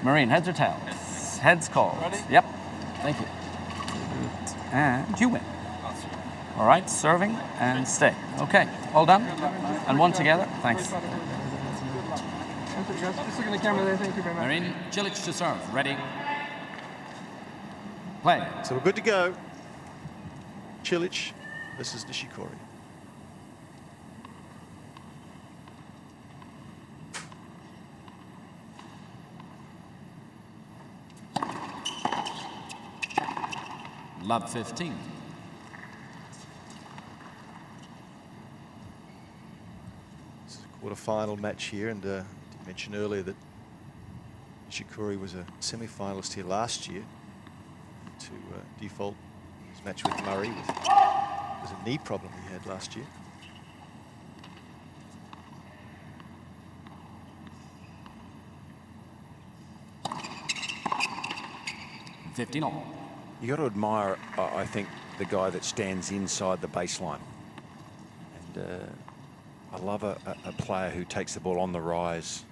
Marin, heads or tails? Heads called. Ready? Yep. Thank you. And you win. All right, serving and stay. Okay, all done? And one together. Thanks. Just look at the camera there. Thank you very much. Marin Cilic to serve. Ready? Play. So we're good to go. Cilic versus Nishikori. Love 15. This is a quarter-final match here, and I did mention earlier that Nishikori was a semi-finalist here last year to default his match with Murray. It was a knee problem he had last year. $15. You got to admire, I think, the guy that stands inside the baseline. And I love a player who takes the ball on the rise,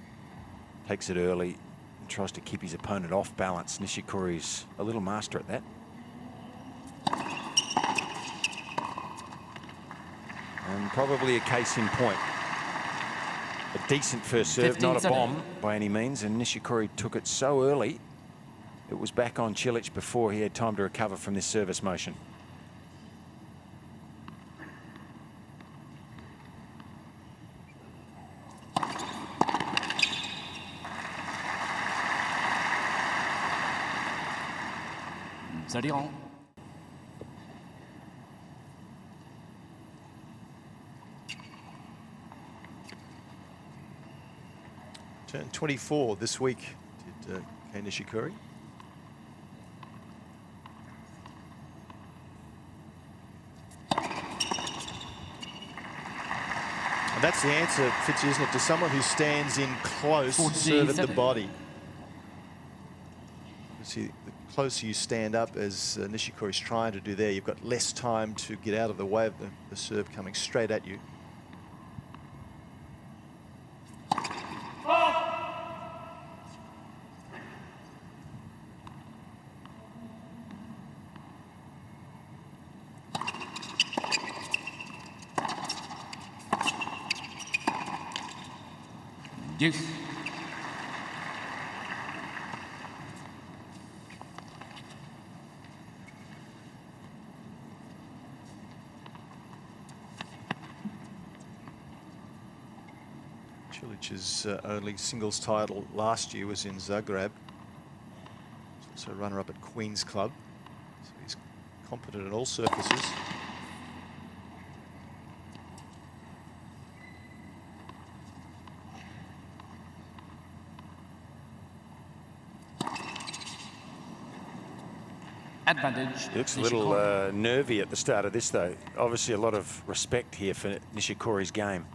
takes it early, and tries to keep his opponent off balance. Nishikori's a little master at that. And probably a case in point. A decent first serve, not a bomb by any means, and Nishikori took it so early. It was back on Cilic before he had time to recover from this service motion. Zadion. Turned 24 this week, did Kei Nishikori. And that's the answer, Fitzy, isn't it, to someone who stands in close, serve at the body. See, the closer you stand up, as Nishikori's trying to do there, you've got less time to get out of the way of the serve coming straight at you. Deuce. Cilic's only singles title last year was in Zagreb. He's also runner-up at Queen's Club. So he's competent at all surfaces. Advantage. He looks a little nervy at the start of this, though. Obviously, a lot of respect here for Nishikori's game.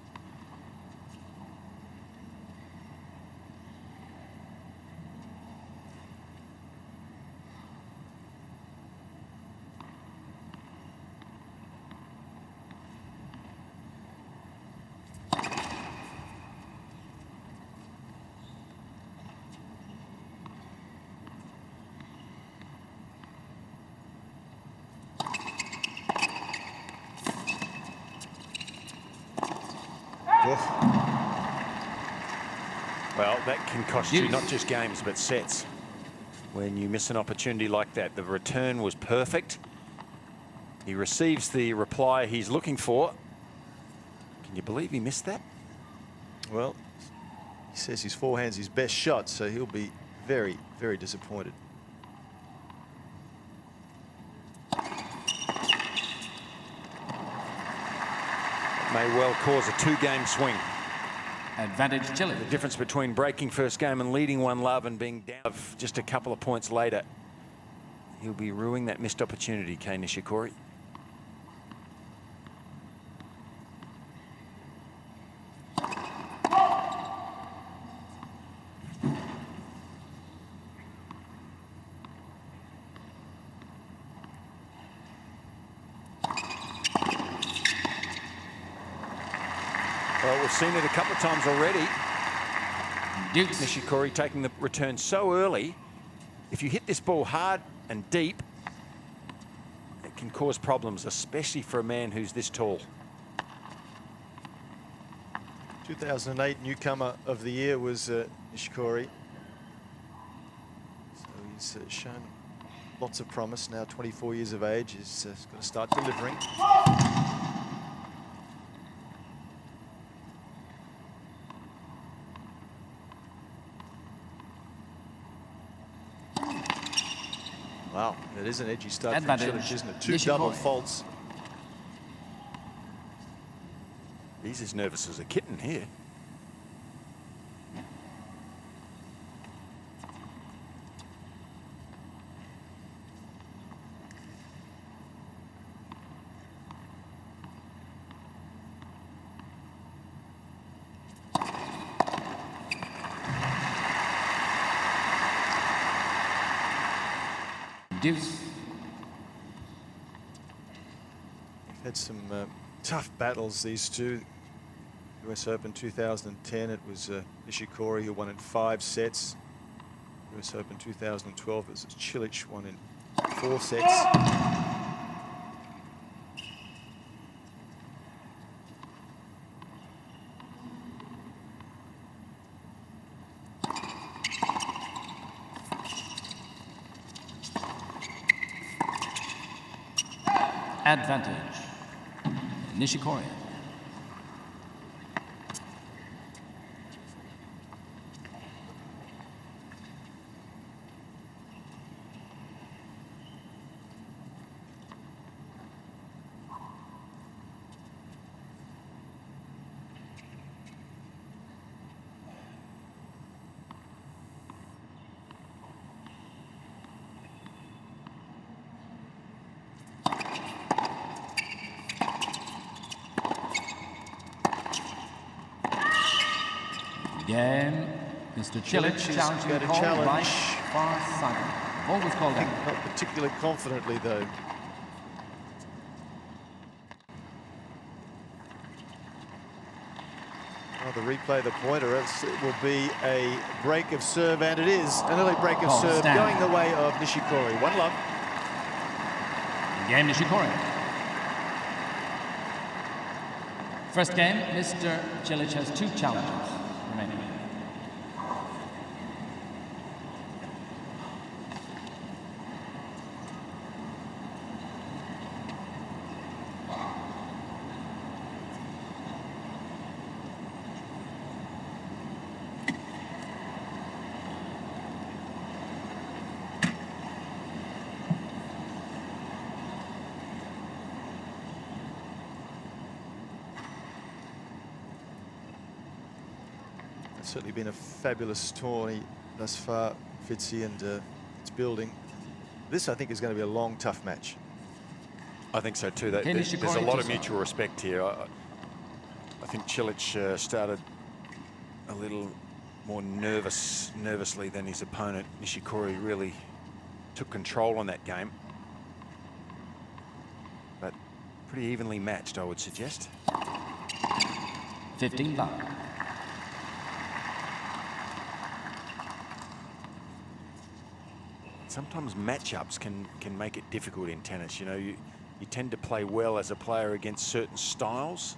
Well, that can cost you not just games, but sets. When you miss an opportunity like that, the return was perfect. He receives the reply he's looking for. Can you believe he missed that? Well, he says his forehand's his best shot, so he'll be very, very disappointed. May well cause a two-game swing. Advantage Cilic. The difference between breaking first game and leading 1-love and being down just a couple of points later. He'll be ruining that missed opportunity, Kei Nishikori. Well, we've seen it a couple of times already. Deuce. Nishikori taking the return so early. If you hit this ball hard and deep, it can cause problems, especially for a man who's this tall. 2008 newcomer of the year was Nishikori. So he's shown lots of promise now, 24 years of age. He's got to start delivering. Wow, it is an edgy start from Cilic, isn't it? Two double faults. He's as nervous as a kitten here. Deuce. They've had some tough battles, these two. US Open 2010, it was Nishikori who won in 5 sets. US Open 2012, it was Cilic won in 4 sets. Advantage. Nishikori. Game. Mr. Cilic challenging got a call challenge. right far side. Ball was called out. Not particularly confidently, though. Oh, the replay, the pointer, it will be a break of serve, and it is an early break of serve going the way of Nishikori. 1-love. Game Nishikori. First game, Mr. Cilic has 2 challenges remaining. It's certainly been a fabulous tourney thus far, Fitzy, and it's building. This, I think, is going to be a long, tough match. I think so too. There's a lot of mutual respect here. I think Cilic started a little more nervously than his opponent. Nishikori really took control on that game, but pretty evenly matched, I would suggest. 15 love. Sometimes matchups can make it difficult in tennis. You know, you tend to play well as a player against certain styles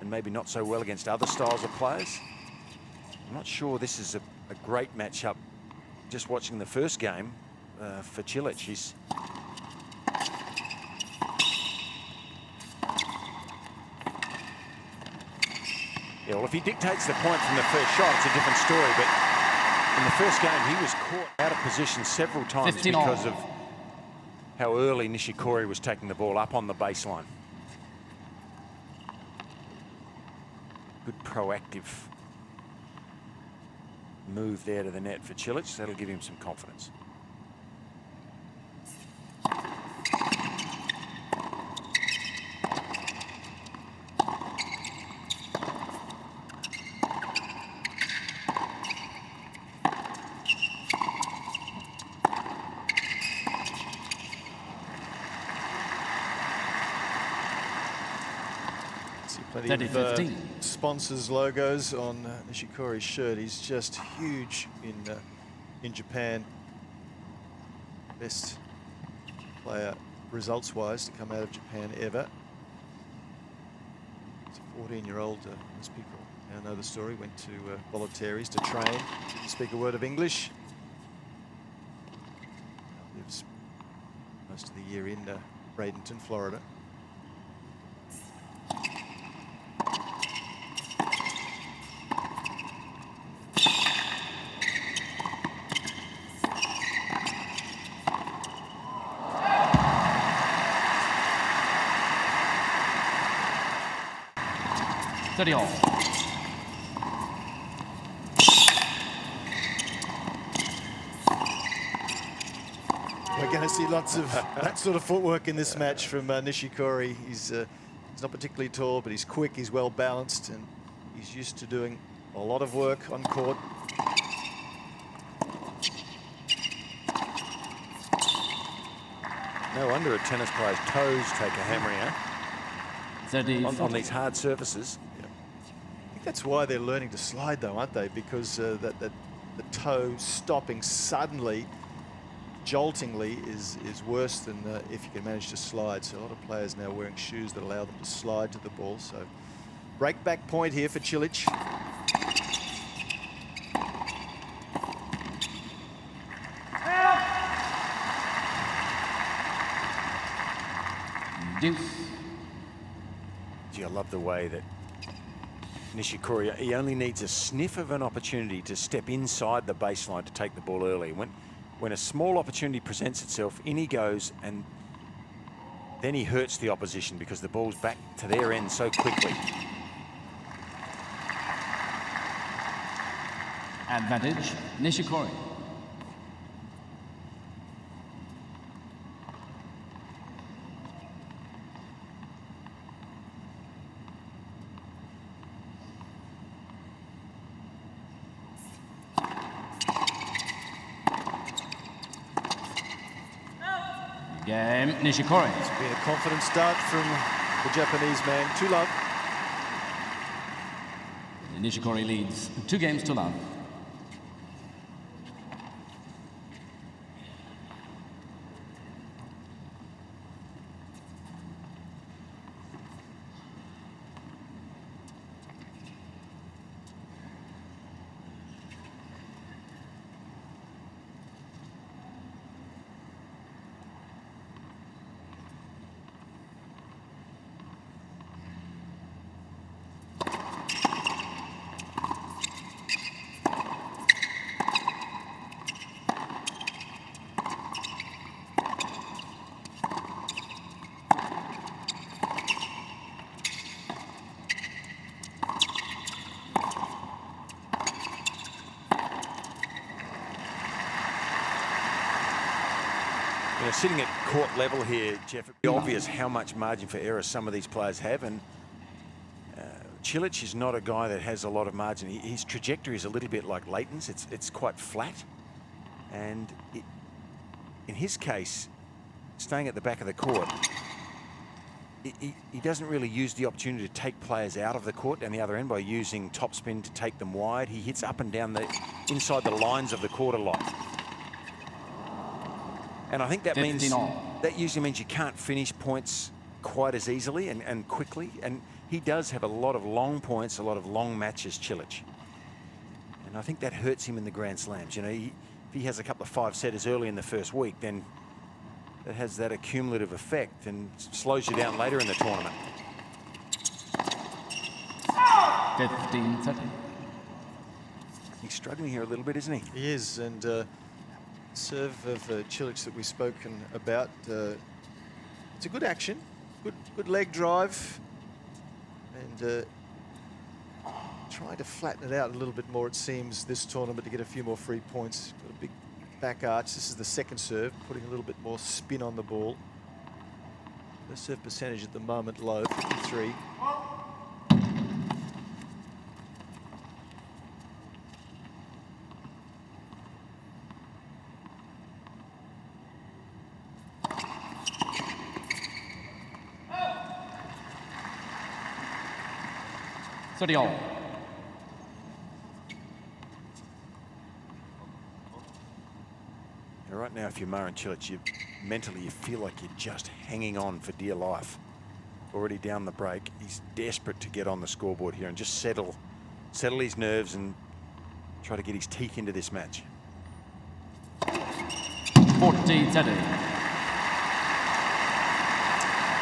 and maybe not so well against other styles of players. I'm not sure this is a great matchup. Just watching the first game for Cilic, yeah, well, if he dictates the point from the first shot, it's a different story, but in the first game, he was caught out of position several times because of how early Nishikori was taking the ball up on the baseline. Good proactive move there to the net for Cilic. That'll give him some confidence. Plenty of 30-15. sponsors' logos on Nishikori's shirt. He's just huge in Japan. Best player results-wise to come out of Japan ever. He's a 14-year-old, as people now know the story, went to Voluntaries to train, didn't speak a word of English. Now lives most of the year in Bradenton, Florida. All. We're going to see lots of that sort of footwork in this match from Nishikori. He's not particularly tall, but he's quick, he's well balanced, and he's used to doing a lot of work on court. No wonder a tennis player's toes take a hammering on these hard surfaces. I think that's why they're learning to slide, though, aren't they? Because the toe stopping suddenly, joltingly, is worse than if you can manage to slide. So a lot of players now wearing shoes that allow them to slide to the ball. So break back point here for Cilic. Deuce. Gee, I love the way that Nishikori, he only needs a sniff of an opportunity to step inside the baseline to take the ball early. When a small opportunity presents itself, in he goes, and then he hurts the opposition because the ball's back to their end so quickly. Advantage, Nishikori. Game, Nishikori. It's been a confident start from the Japanese man, 2-love. Nishikori leads 2-0. You know, sitting at court level here, Jeff, it's obvious how much margin for error some of these players have, and Cilic is not a guy that has a lot of margin. His trajectory is a little bit like Leighton's. It's quite flat, and in his case, staying at the back of the court, he doesn't really use the opportunity to take players out of the court down the other end by using topspin to take them wide. He hits up and down inside the lines of the court a lot. And I think that usually means you can't finish points quite as easily and quickly. And he does have a lot of long points, a lot of long matches, Cilic. And I think that hurts him in the Grand Slams. You know, if he has a couple of 5-setters early in the first week, then it has that accumulative effect and slows you down later in the tournament. 15-30. He's struggling here a little bit, isn't he? He is, and serve of Cilic that we've spoken about. It's a good action, good leg drive, and trying to flatten it out a little bit more, it seems, this tournament to get a few more free points. Got a big back arch. This is the second serve, putting a little bit more spin on the ball. First serve percentage at the moment low, 53. 30 all. And right now, if you're Marin Cilic, mentally you feel like you're just hanging on for dear life. Already down the break. He's desperate to get on the scoreboard here and just settle his nerves and try to get his teeth into this match. 40-30.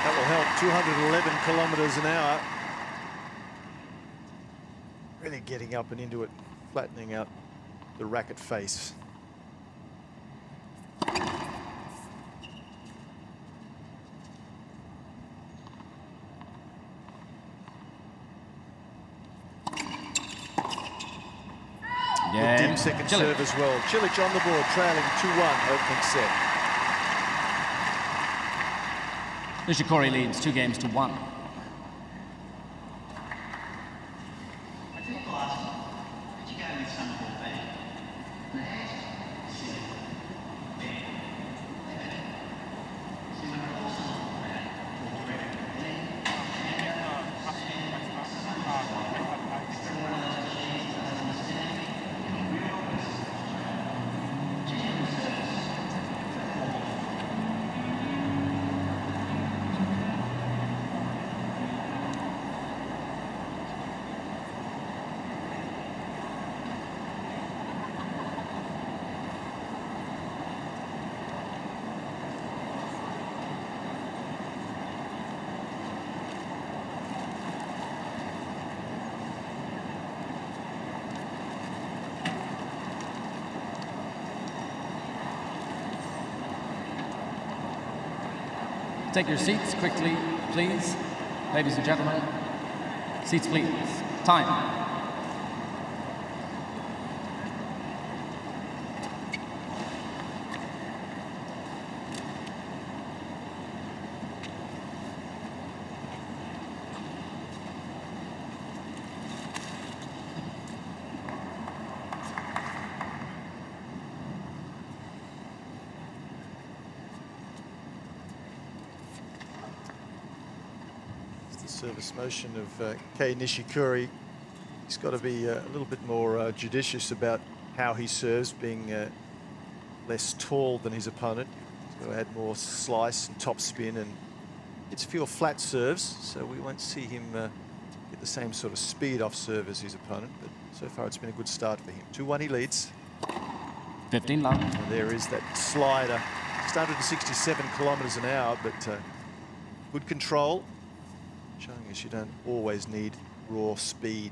That will help. 211 kilometres an hour. Really getting up and into it, flattening out the racket face. Yeah. Deep second serve as well. Cilic on the board, trailing 2-1 opening set. Nishikori leads 2-1. Take your seats quickly, please. Ladies and gentlemen, seats please. Time. Service motion of Kei Nishikori. He's got to be a little bit more judicious about how he serves, being less tall than his opponent. He's got to add more slice and top spin, and it's fewer flat serves, so we won't see him get the same sort of speed off serve as his opponent, but so far it's been a good start for him. 2-1 he leads. 15 love. And there is that slider. Just 167 kilometres an hour, but good control. Showing us you don't always need raw speed.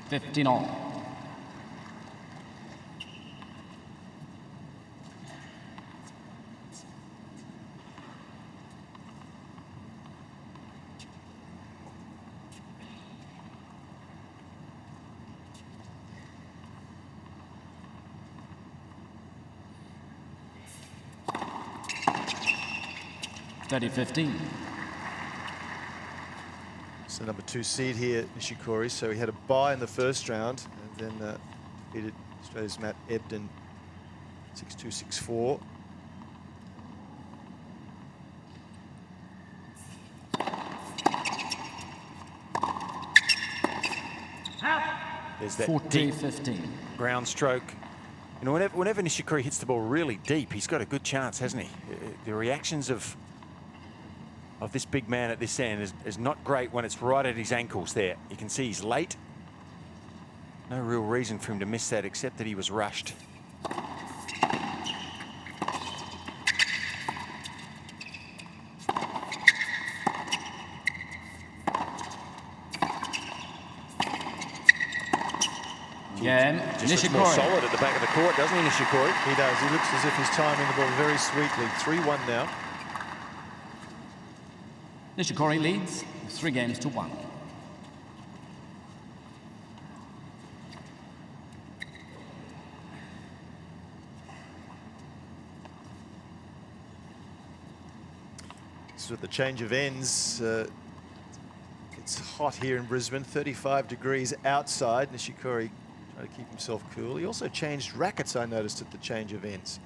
$15 all. $30-15. It's the number 2 seed here, Nishikori. So he had a bye in the first round and then defeated Australia's Matt Ebden 6-2, 6-4. There's that 40-15. ground stroke. You know, whenever Nishikori hits the ball really deep, he's got a good chance, hasn't he? The reactions of this big man at this end is not great when it's right at his ankles there. You can see he's late. No real reason for him to miss that except that he was rushed. Yeah, Just looks more solid at the back of the court, doesn't he, Nishikori? He does. He looks as if he's timing the ball very sweetly. 3-1 now. Nishikori leads 3-1. So at the change of ends, it's It's hot here in Brisbane, 35 degrees outside. Nishikori trying to keep himself cool. He also changed rackets, I noticed, at the change of ends.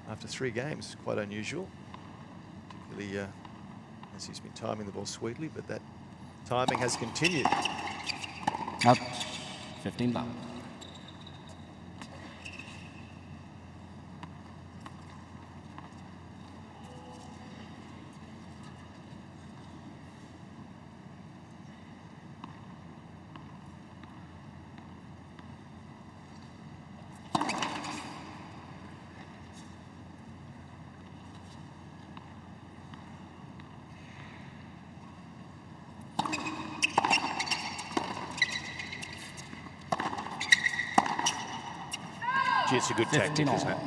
After 3 games, quite unusual. Particularly as he's been timing the ball sweetly, but that timing has continued. Out. 15 love. Gee, it's a good tactic, isn't it?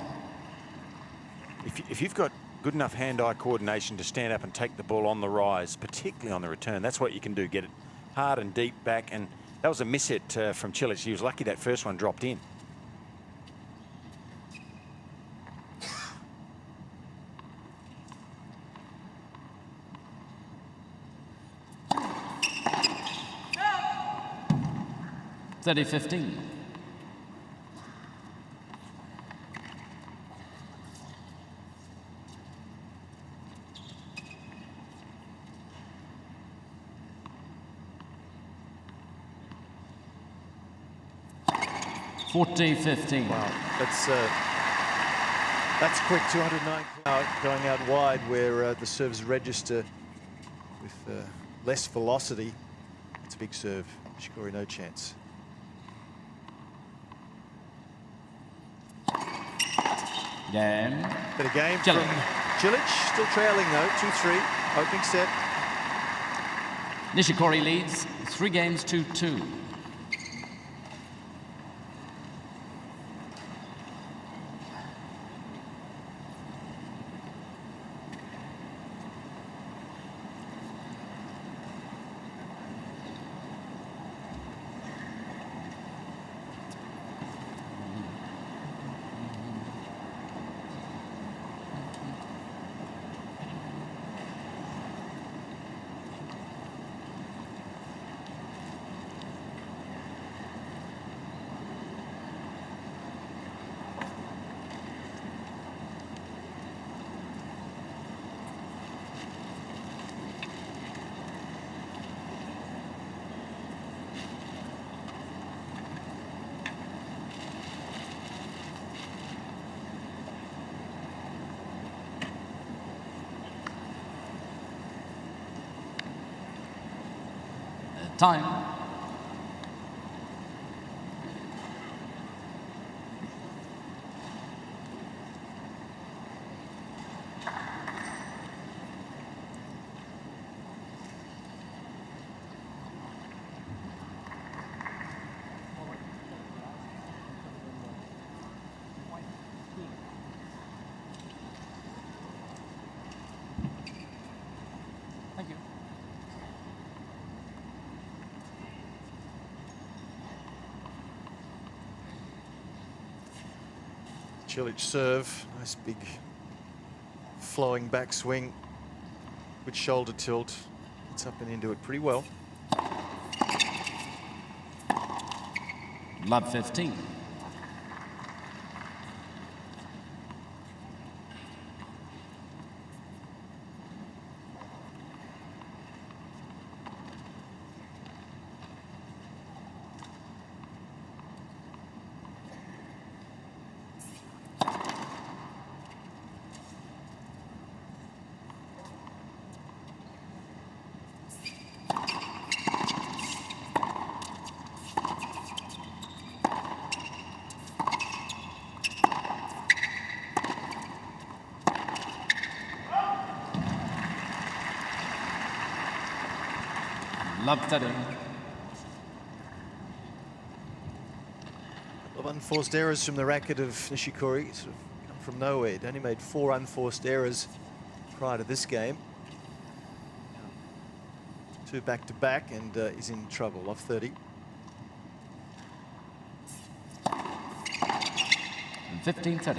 If you've got good enough hand-eye coordination to stand up and take the ball on the rise, particularly on the return, that's what you can do. Get it hard and deep back. And that was a miss hit from Cilic. He was lucky that first one dropped in. Steady 15. Wow, that's quick. 209 going out wide, where the serves register with less velocity. It's a big serve. Nishikori, no chance. Game. But a game Cilic. from Cilic, still trailing though, 2-3, opening set. Nishikori leads 3 games to 2. Time. Thank you. Cilic serve, nice big flowing backswing, good shoulder tilt, gets up and into it pretty well. Love 15. Love 30. Of unforced errors from the racket of Nishikori, sort of come from nowhere. He'd only made 4 unforced errors prior to this game. 2 back-to-back, and is in trouble. Love 30. 15-30.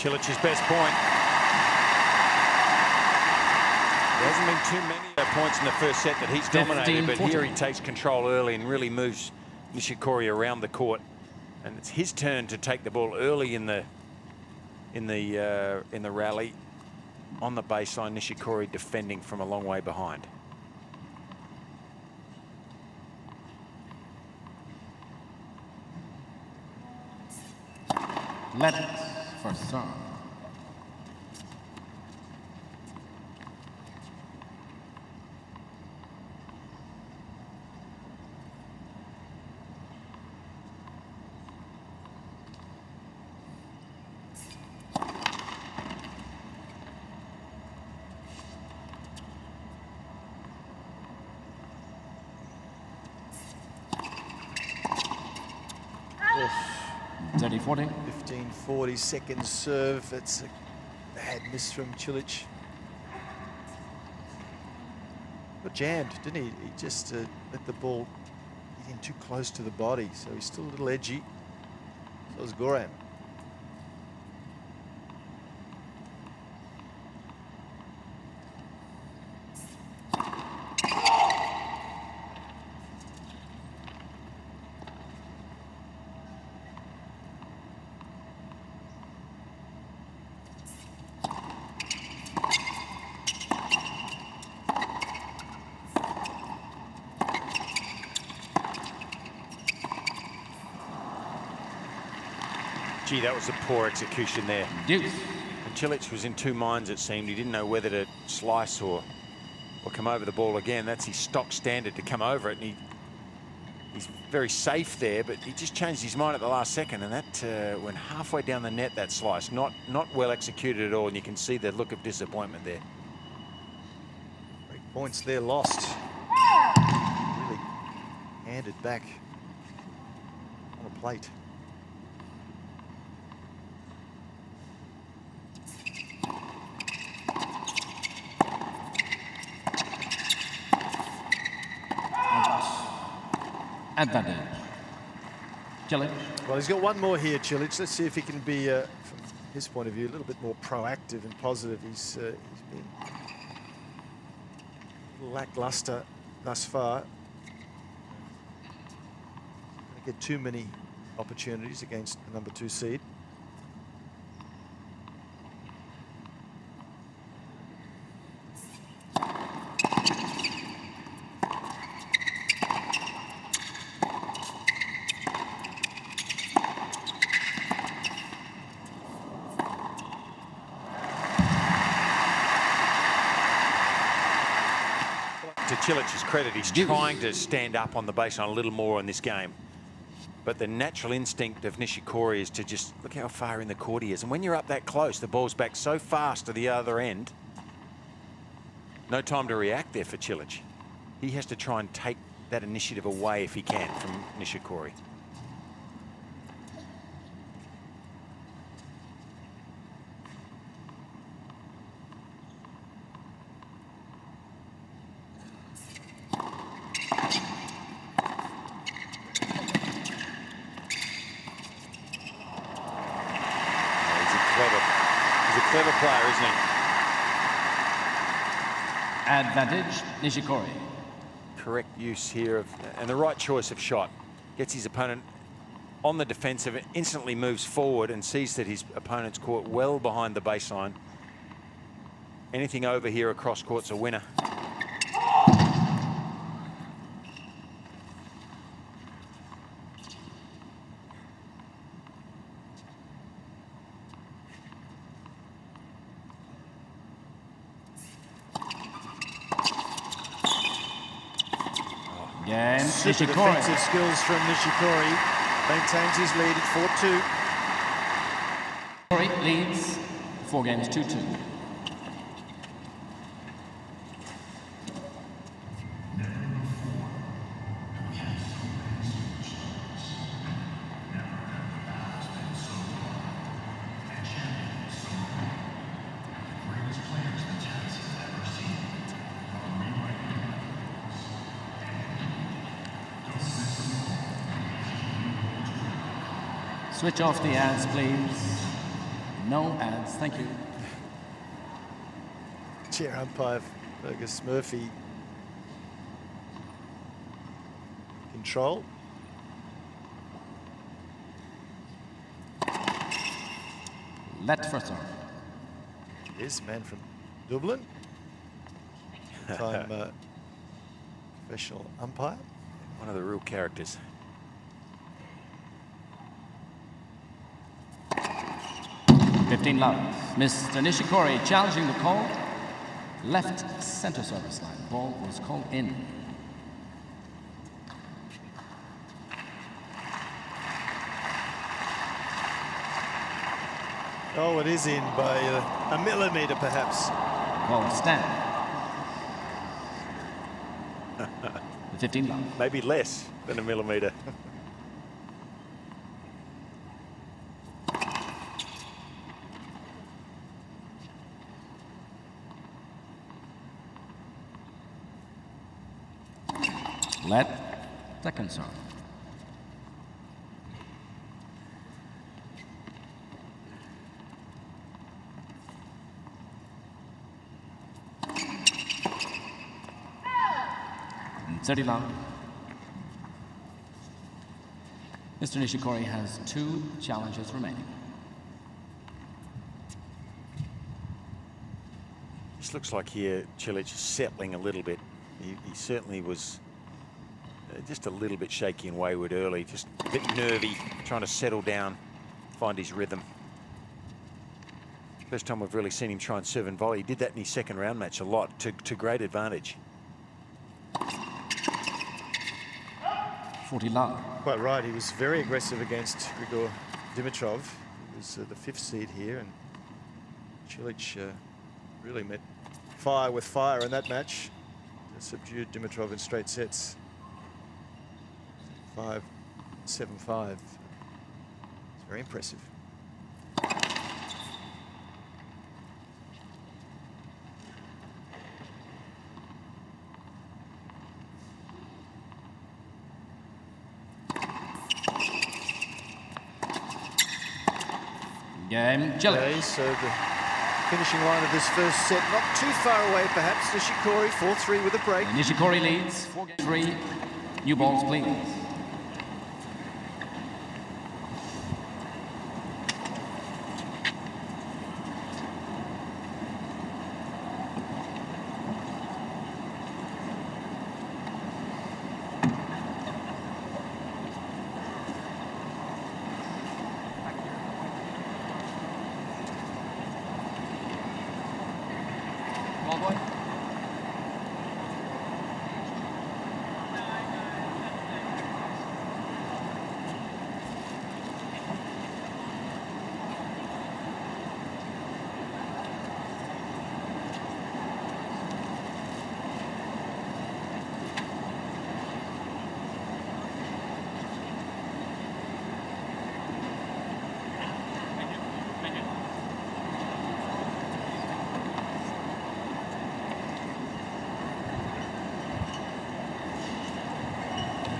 Cilic's best point. There hasn't been too many points in the first set that he's dominated, but here he takes control early and really moves Nishikori around the court. And it's his turn to take the ball early in the rally. On the baseline, Nishikori defending from a long way behind. Let for serve. Dirty 40. 15-40 second serve. That's a bad miss from Cilic. Got jammed, didn't he? He just let the ball hit him too close to the body, so he's still a little edgy. So is Goran. Gee, that was a poor execution there. Deuce. And Cilic was in two minds, it seemed. He didn't know whether to slice or come over the ball again. That's his stock standard, to come over it. And he's very safe there, but he just changed his mind at the last second. And that went halfway down the net, that slice. Not well executed at all. And you can see the look of disappointment there. Great points there lost. Really handed back on a plate. Advantage. Cilic. Well, he's got one more here, Cilic. Let's see if he can be, from his point of view, a little bit more proactive and positive. He's been a little lackluster thus far. Don't get too many opportunities against the number 2 seed. To Cilic's credit, he's trying to stand up on the baseline a little more in this game. But the natural instinct of Nishikori is to just look how far in the court he is. And when you're up that close, the ball's back so fast to the other end. No time to react there for Cilic. He has to try and take that initiative away if he can from Nishikori. He's a clever player, isn't he? Advantage, Nishikori. Correct use here of, and the right choice of shot. Gets his opponent on the defensive, instantly moves forward and sees that his opponent's caught well behind the baseline. Anything over here across court's a winner. Again, Super Nishikori. defensive skills from Nishikori. Maintains his lead at 4-2. Nishikori leads 4 games 2-2. Switch off the ads, please. No ads, thank you. Chair umpire Fergus Murphy. Control. Let for serve. This man from Dublin. Time professional umpire. One of the real characters. $15. Mr. Nishikori challenging the call. Left center service line. Ball was called in. Oh, it is in by a millimetre, perhaps. Ball stand. The $15. Maybe less than a millimetre. Let second serve. And 30 long. Mr. Nishikori has 2 challenges remaining. This looks like here Cilic is settling a little bit. He certainly was just a little bit shaky and wayward early, just a bit nervy, trying to settle down, find his rhythm. First time we've really seen him try and serve and volley. He did that in his second round match a lot, to great advantage. 40 long. Quite right. He was very aggressive against Grigor Dimitrov. He was the 5th seed here, and Cilic really met fire with fire in that match. Subdued Dimitrov in straight sets. 5-7-5. It's very impressive. Game, Cilic. Okay, so the finishing line of this first set, not too far away perhaps. Nishikori 4-3 with a break. Nishikori leads 4-3. New balls, please. Ball boy.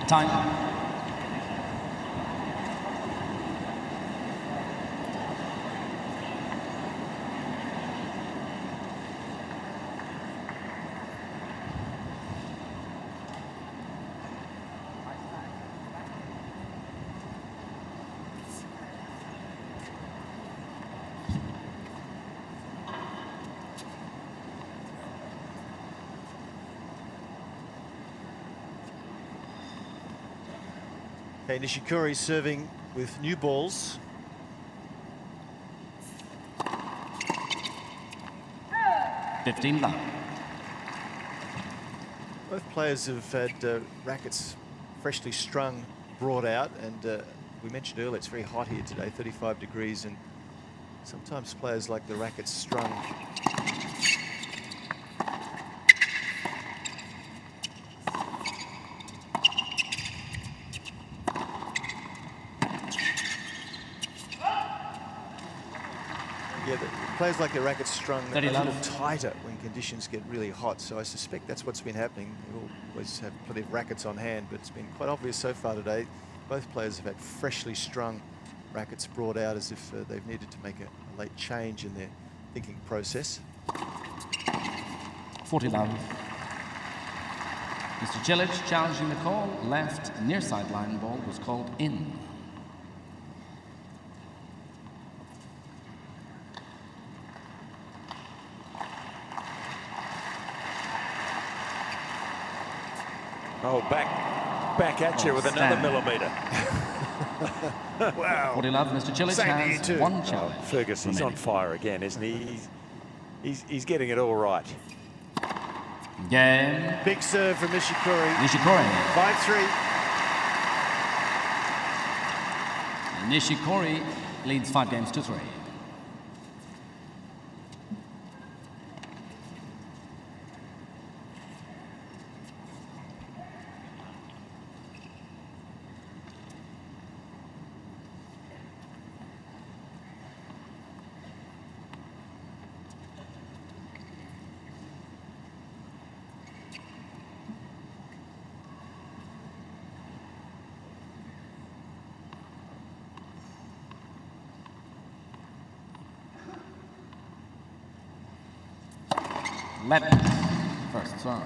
Time. Kei Nishikori serving with new balls. $15. Both players have had rackets freshly strung, brought out, and we mentioned earlier it's very hot here today, 35 degrees, and sometimes players like the rackets strung. Yeah, the players like their rackets strung a little tighter when conditions get really hot, so I suspect that's what's been happening. They always have plenty of rackets on hand, but it's been quite obvious so far today. Both players have had freshly strung rackets brought out as if they've needed to make a late change in their thinking process. 40 love. Mr. Cilic challenging the call. Left near sideline ball was called in. Oh, back at you with another millimetre. Wow. 40 love. Mr. Cilic Same to you has too. one challenge. Fergus, he's on fire again, isn't he? He's getting it all right. Game. Big serve from Nishikori. Nishikori. 5-3. Nishikori leads 5 games to 3. Left. First serve.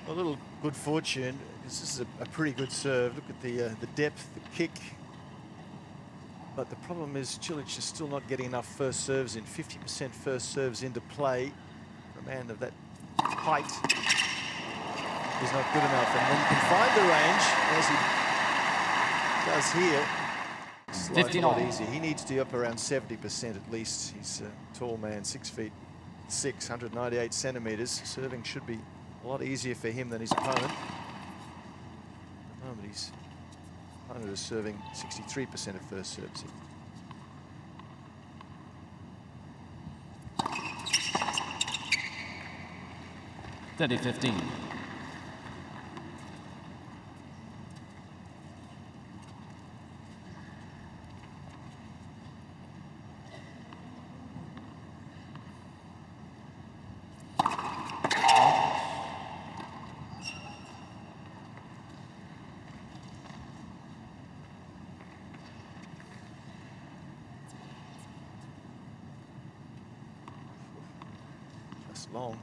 A little good fortune, because this is a pretty good serve. Look at the depth, the kick. But the problem is Cilic is still not getting enough first serves in. 50% first serves into play. For a man of that height is not good enough. And when you can find the range, as he does here, it's a lot easier. He needs to be up around 70% at least. He's a tall man, 6'6", 198 centimetres. Serving should be a lot easier for him than his opponent. At the moment, his opponent is serving 63% of first serves. 30-15. Just long.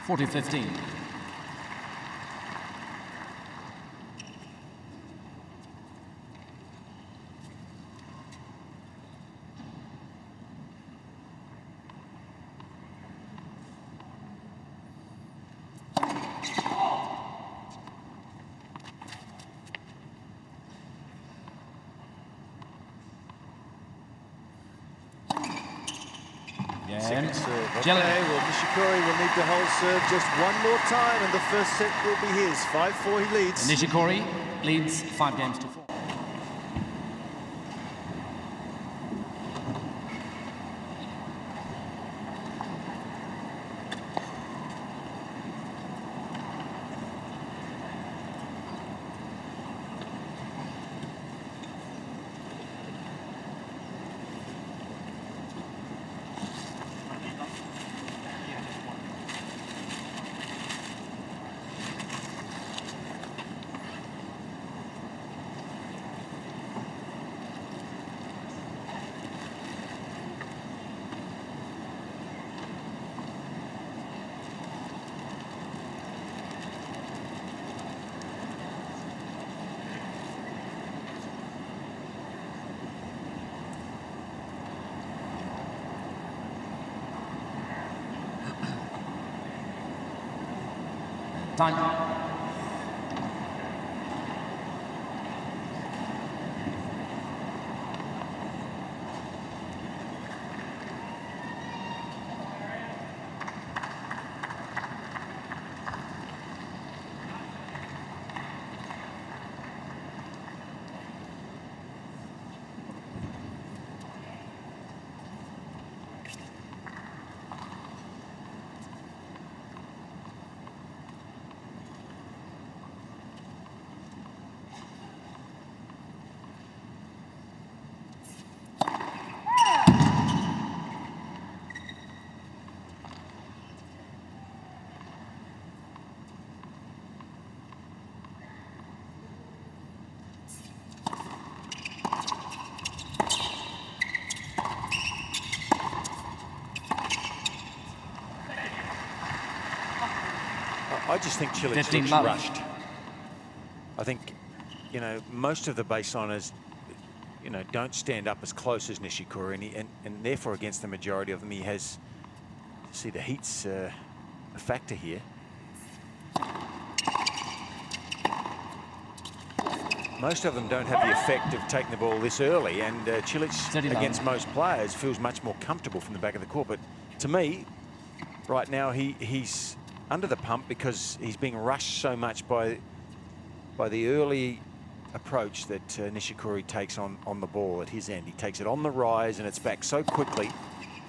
40-15. Second serve. Okay, well, Nishikori will need to hold serve just one more time, and the first set will be his. 5-4 he leads. Nishikori leads 5 games to 4. Time. I just think Cilic 15 looks love. rushed. I think, you know, most of the baseliners, you know, don't stand up as close as Nishikori, and therefore against the majority of them, he has. See, the heat's a factor here. Most of them don't have the effect of taking the ball this early, and Cilic, against most players, feels much more comfortable from the back of the court. But to me, right now, he's under the pump because he's being rushed so much by the early approach that Nishikori takes on the ball at his end. He takes it on the rise, and it's back so quickly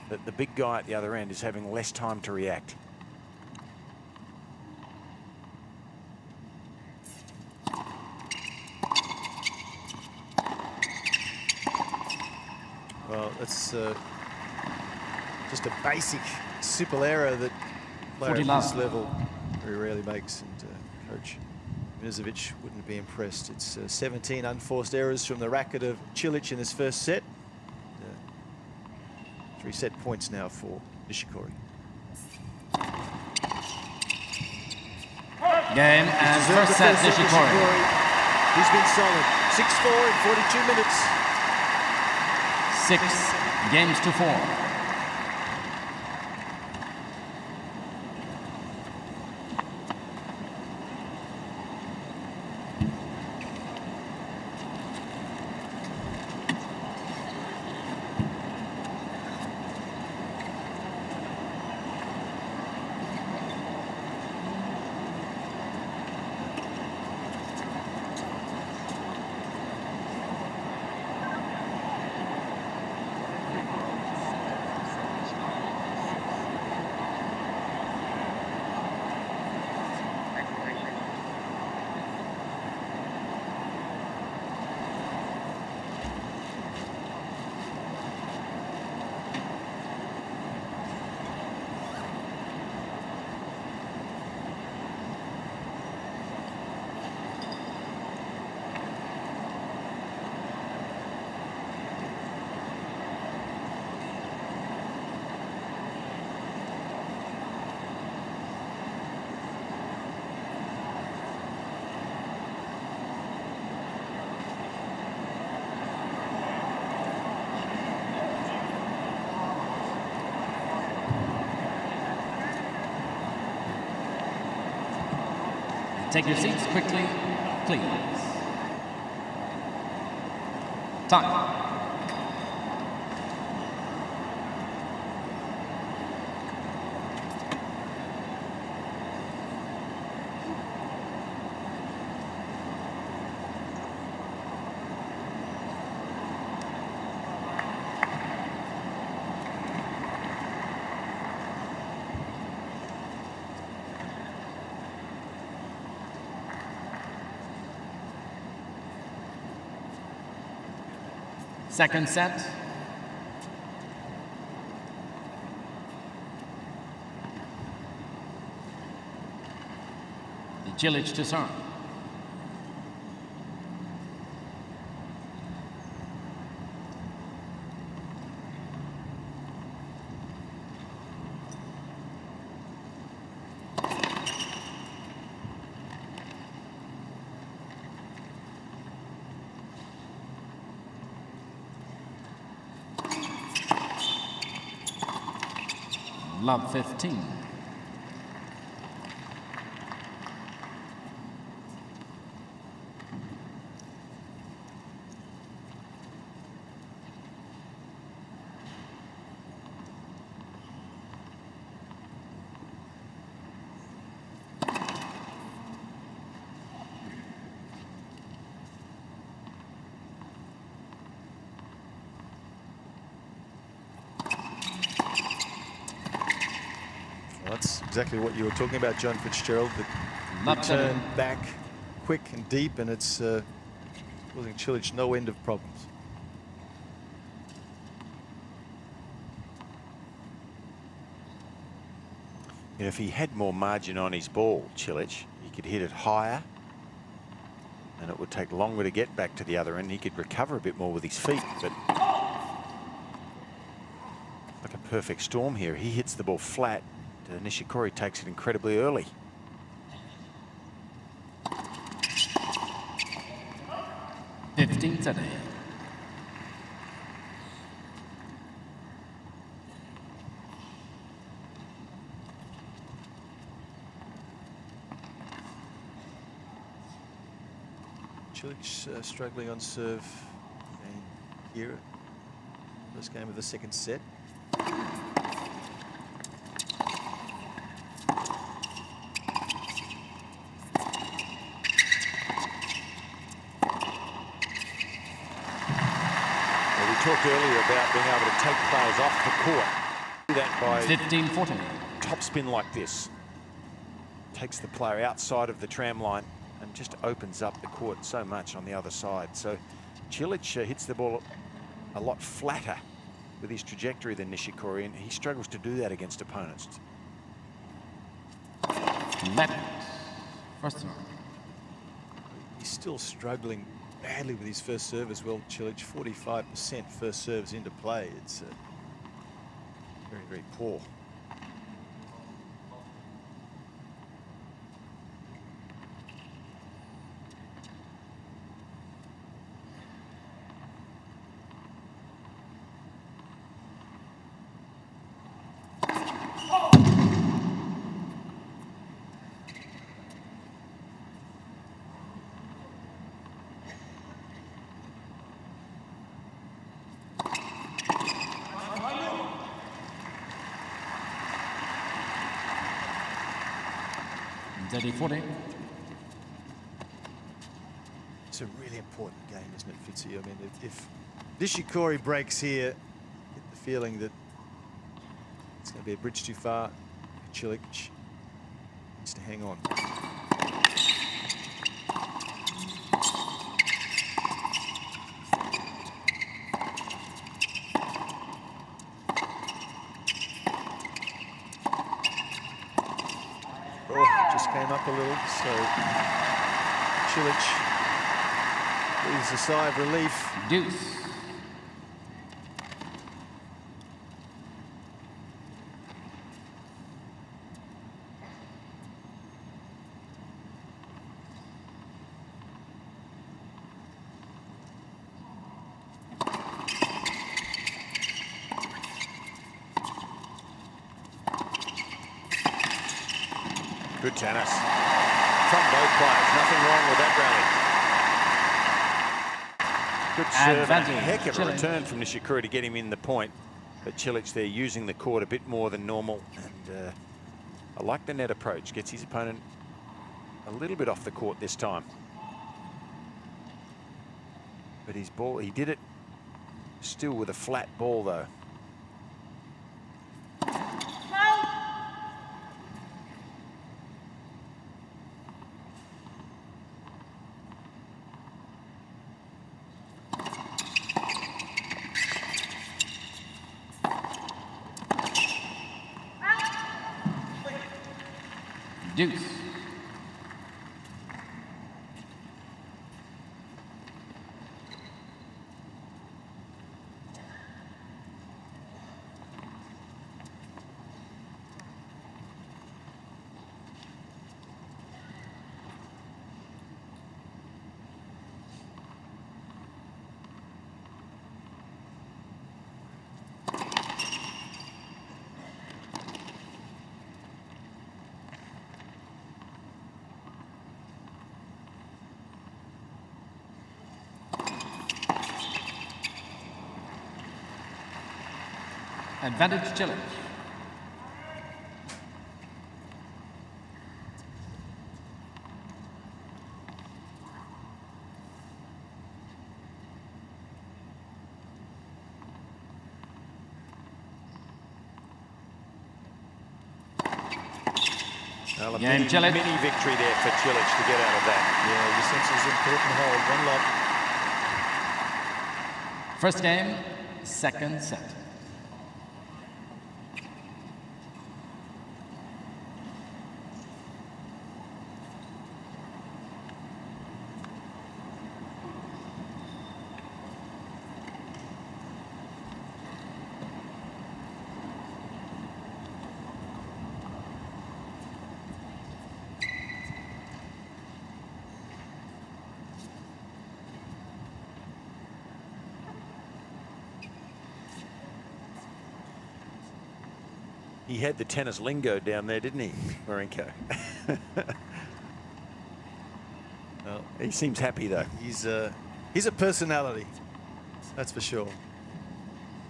that the big guy at the other end is having less time to react. Well, that's just a basic, simple error that player at this level very rarely makes, and Coach Minizovic wouldn't be impressed. It's 17 unforced errors from the racket of Cilic in this first set. 3 set points now for Nishikori. Game and first set, Nishikori. He's been solid. 6-4 in 42 minutes. 6 games to 4. Take your seats quickly, please. Time. Second set. The Cilic to serve. Love 15. That's exactly what you were talking about, John Fitzgerald. The return back quick and deep, and it's causing Cilic no end of problems. You know, if he had more margin on his ball, Cilic, he could hit it higher, and it would take longer to get back to the other end. He could recover a bit more with his feet, but like a perfect storm here. He hits the ball flat. Nishikori takes it incredibly early. 15-30. Cilic struggling on serve. And here, first game of the second set. Talked earlier about being able to take players off the court. Do that by 15-14. topspin like this. Takes the player outside of the tram line and just opens up the court so much on the other side. So Cilic hits the ball a lot flatter with his trajectory than Nishikori, and he struggles to do that against opponents. First serve. He's still struggling badly with his first serve as well, Cilic. 45% first serves into play. It's very, very poor. It's a really important game, isn't it, Fitzy? I mean, if Nishikori breaks here, get the feeling that it's going to be a bridge too far. Cilic needs to hang on. Oh, just came up a little, so Cilic breathes a sigh of relief. Deuce. Good tennis from both players. Nothing wrong with that rally. Good serve and a heck of a return from Nishikori to get him in the point. But Cilic there using the court a bit more than normal. And I like the net approach. Gets his opponent a little bit off the court this time. But his ball, he did it still with a flat ball though. Deuce. Advantage Cilic. Well, a mini victory there for Cilic to get out of that. Yeah, you sense it's an important hold. 1 love. First game, second set. He had the tennis lingo down there, didn't he, Marinko? Well, he seems happy though. He's a personality, that's for sure.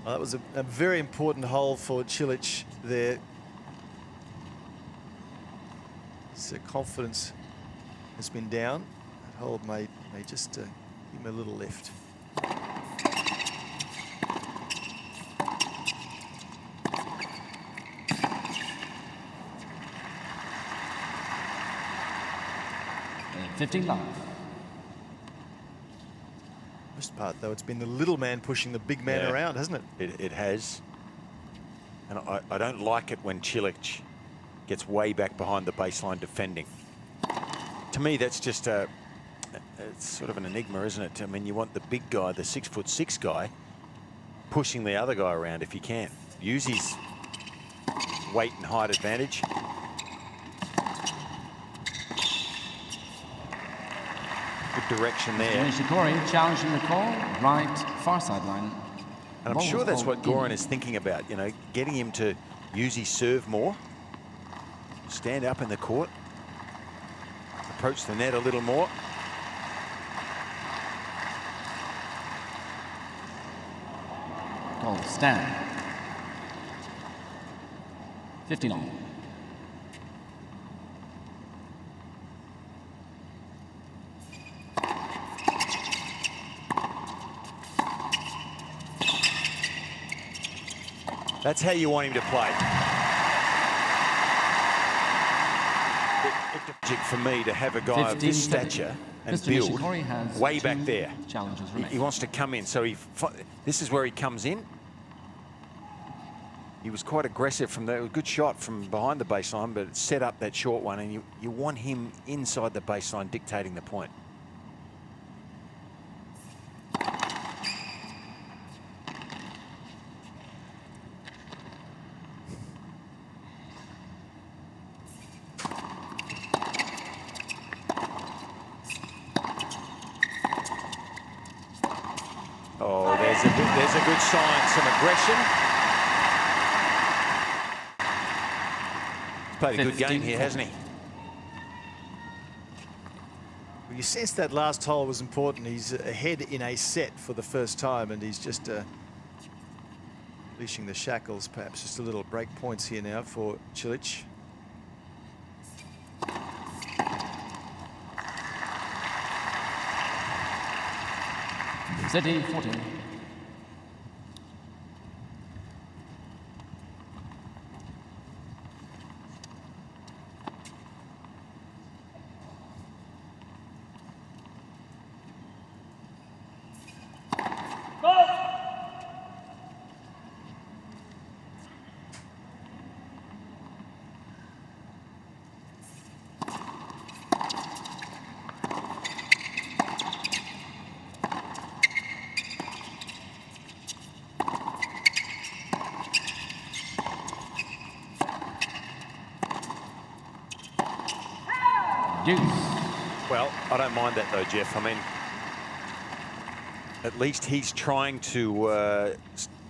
Well, that was a very important hole for Cilic there. His confidence has been down. That hole may just give him a little lift. And 15 love. Most part, though, it's been the little man pushing the big man around, hasn't it? It has. And I don't like it when Cilic gets way back behind the baseline defending. To me, that's just it's sort of an enigma, isn't it? I mean, you want the big guy, the 6'6" guy, pushing the other guy around if you can. Use his weight and height advantage. Good direction there. Nishikori challenging the call, right far sideline. And I'm sure that's what Goran is thinking about, you know, getting him to use his serve more, stand up in the court, approach the net a little more. Goal stand. 15 all. That's how you want him to play. It's for me to have a guy of this stature and Mr. build Nishikori has way back there. Challenges He wants to come in, so this is where he comes in. He was quite aggressive from there. A good shot from behind the baseline, but it set up that short one, and you want him inside the baseline dictating the point. Oh, there's a good sign, some aggression. He's played a good game here, hasn't he? Well, you sense that last hole was important. He's ahead in a set for the first time, and he's just unleashing the shackles. Perhaps just a little break points here now for Cilic. City 14. Deuce. Well, I don't mind that though, Jeff. I mean, at least he's trying to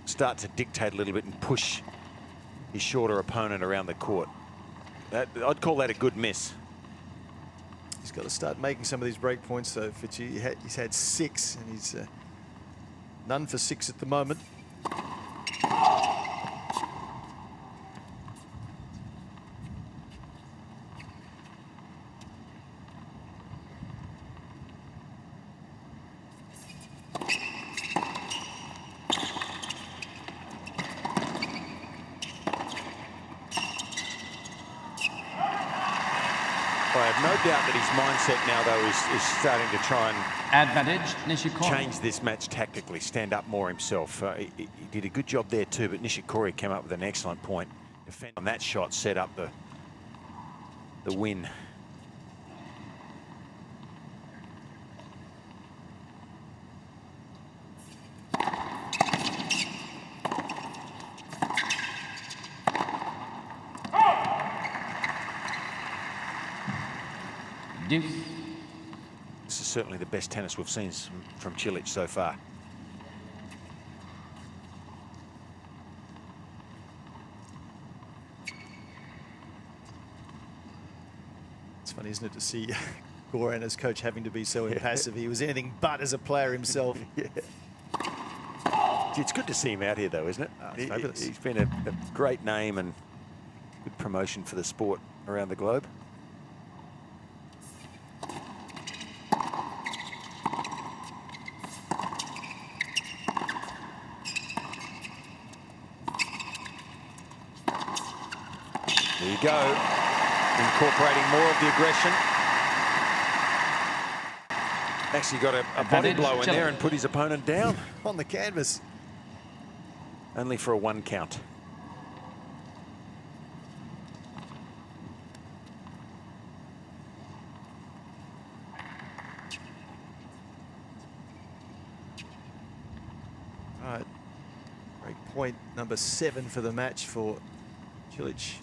start to dictate a little bit and push his shorter opponent around the court. I'd call that a good miss. He's got to start making some of these break points, though, Fitchy. He's had 6, and he's none for 6 at the moment. I have no doubt that his mindset now, though, is starting to try and Advantage, Nishikori. change this match tactically, stand up more himself. He did a good job there too, but Nishikori came up with an excellent point. Defend on that shot, set up the win. Deuce. This is certainly the best tennis we've seen from Cilic so far. Funny, isn't it, to see Goran as coach having to be so impassive. He was anything but as a player himself. Yeah. It's good to see him out here, though, isn't it? It's fabulous. He's been a great name and good promotion for the sport around the globe. There you go, incorporating more of the aggression. Actually got a body blow in there and put his opponent down. On the canvas. Only for a 1 count. All right, break point number 7 for the match for Cilic.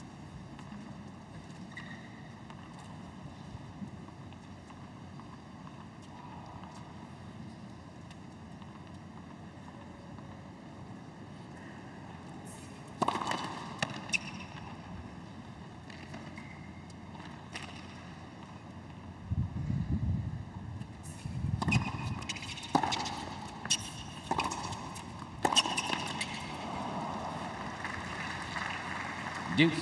Deuce.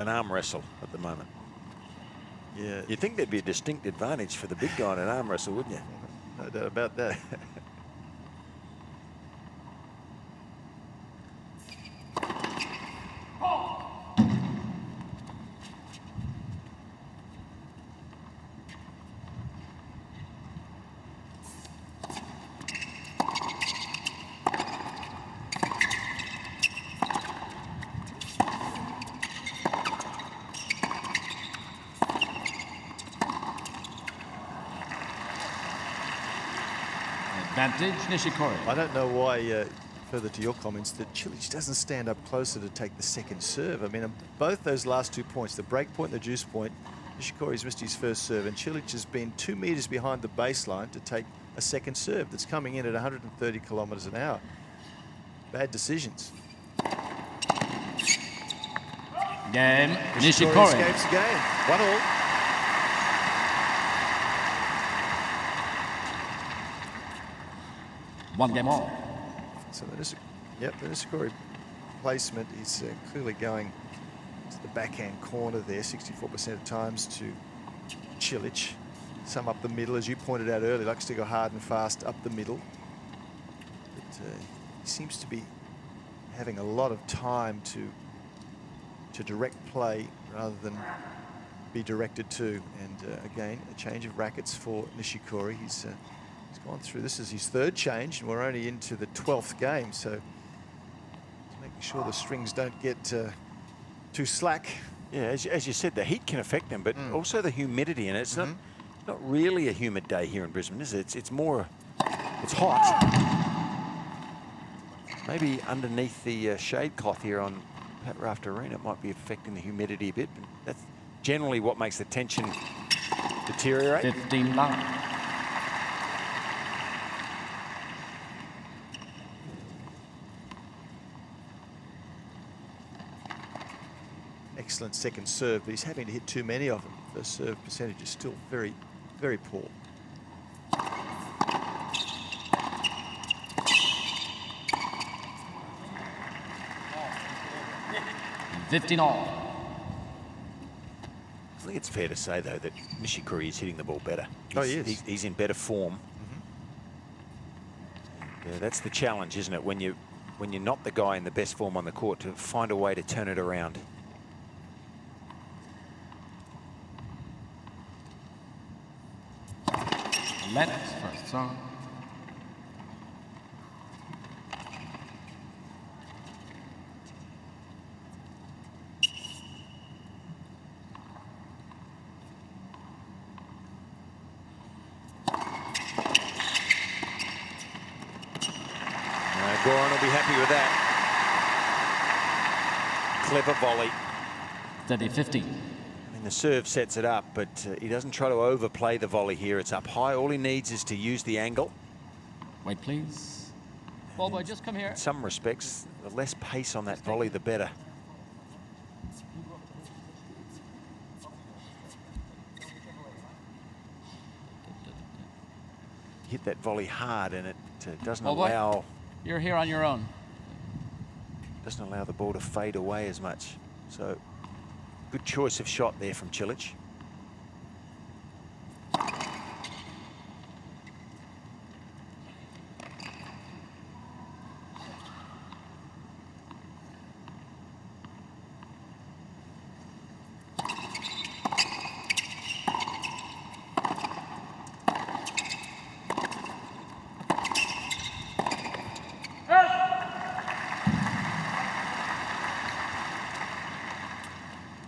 An arm wrestle at the moment. Yeah, You'd think there'd be a distinct advantage for the big guy in an arm wrestle, wouldn't you? no doubt about that. Advantage, Nishikori. I don't know why, further to your comments, that Cilic doesn't stand up closer to take the second serve. I mean, both those last 2 points, the break point and the juice point, Nishikori's missed his first serve, and Cilic has been 2 meters behind the baseline to take a second serve that's coming in at 130 kilometers an hour. Bad decisions. Game, Nishikori Nishikori. escapes again. 1-all. One game all. So the Nishikori placement is clearly going to the backhand corner there, 64% of times to Cilic. Some up the middle, as you pointed out earlier, likes to go hard and fast up the middle. But he seems to be having a lot of time to direct play rather than be directed to. And again, a change of rackets for Nishikori. He's gone through, this is his 3rd change, and we're only into the 12th game, so just making sure the strings don't get too slack. Yeah, as you said, the heat can affect them, but also the humidity, and it's not really a humid day here in Brisbane, is it? It's more, it's hot. Maybe underneath the shade cloth here on Pat Raft Arena, it might be affecting the humidity a bit, but that's generally what makes the tension deteriorate. 15-9. Excellent second serve, but he's having to hit too many of them. The serve percentage is still very, very poor. $15-all. I think it's fair to say, though, that Nishikori is hitting the ball better. Oh, he is. He's in better form. Yeah, that's the challenge, isn't it? When you're not the guy in the best form on the court, to find a way to turn it around. Let's first song. Goran will be happy with that. Clever volley. 30-15. I mean, the serve sets it up, but he doesn't try to overplay the volley here. It's up high. All he needs is to use the angle. Wait, please. Ball boy, just come here. In some respects, the less pace on that volley, the better. Hit that volley hard, and it doesn't allow. You're here on your own. Doesn't allow the ball to fade away as much. So, good choice of shot there from Cilic.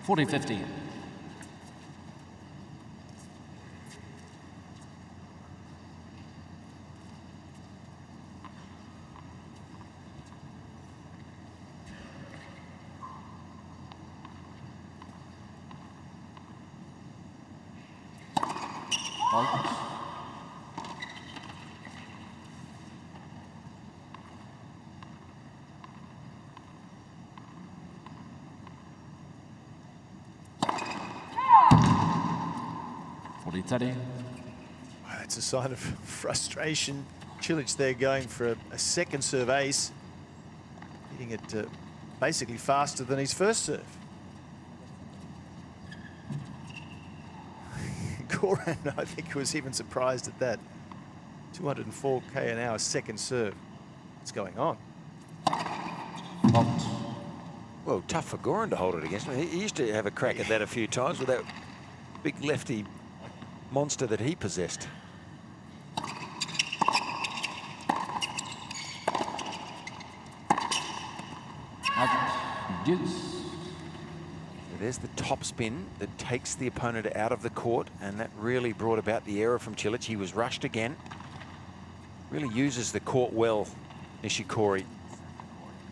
(40-50). Well, that's a sign of frustration. Cilic there going for a second serve ace, hitting it basically faster than his first serve. Goran, I think, was even surprised at that. 204 k an hour second serve. What's going on? Well, tough for Goran to hold it against him. He used to have a crack at that a few times with that big lefty monster that he possessed. Deuce. There's the top spin that takes the opponent out of the court, and that really brought about the error from Cilic. He was rushed again. Really uses the court well, Nishikori.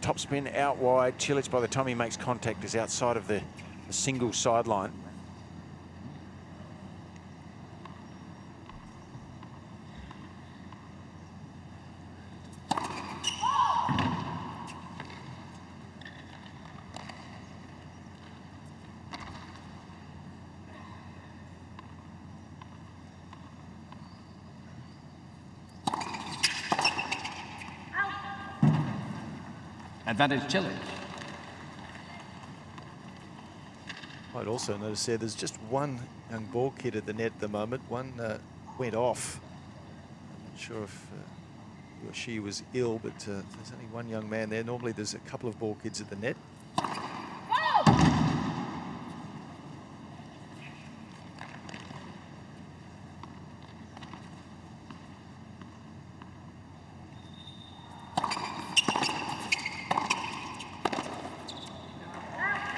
Top spin out wide. Cilic, by the time he makes contact, is outside of the single sideline. Advantage Cilic. I'd also notice there, there's just one young ball kid at the net at the moment. One went off. I'm not sure if he or she was ill, but there's only one young man there. Normally there's a couple of ball kids at the net.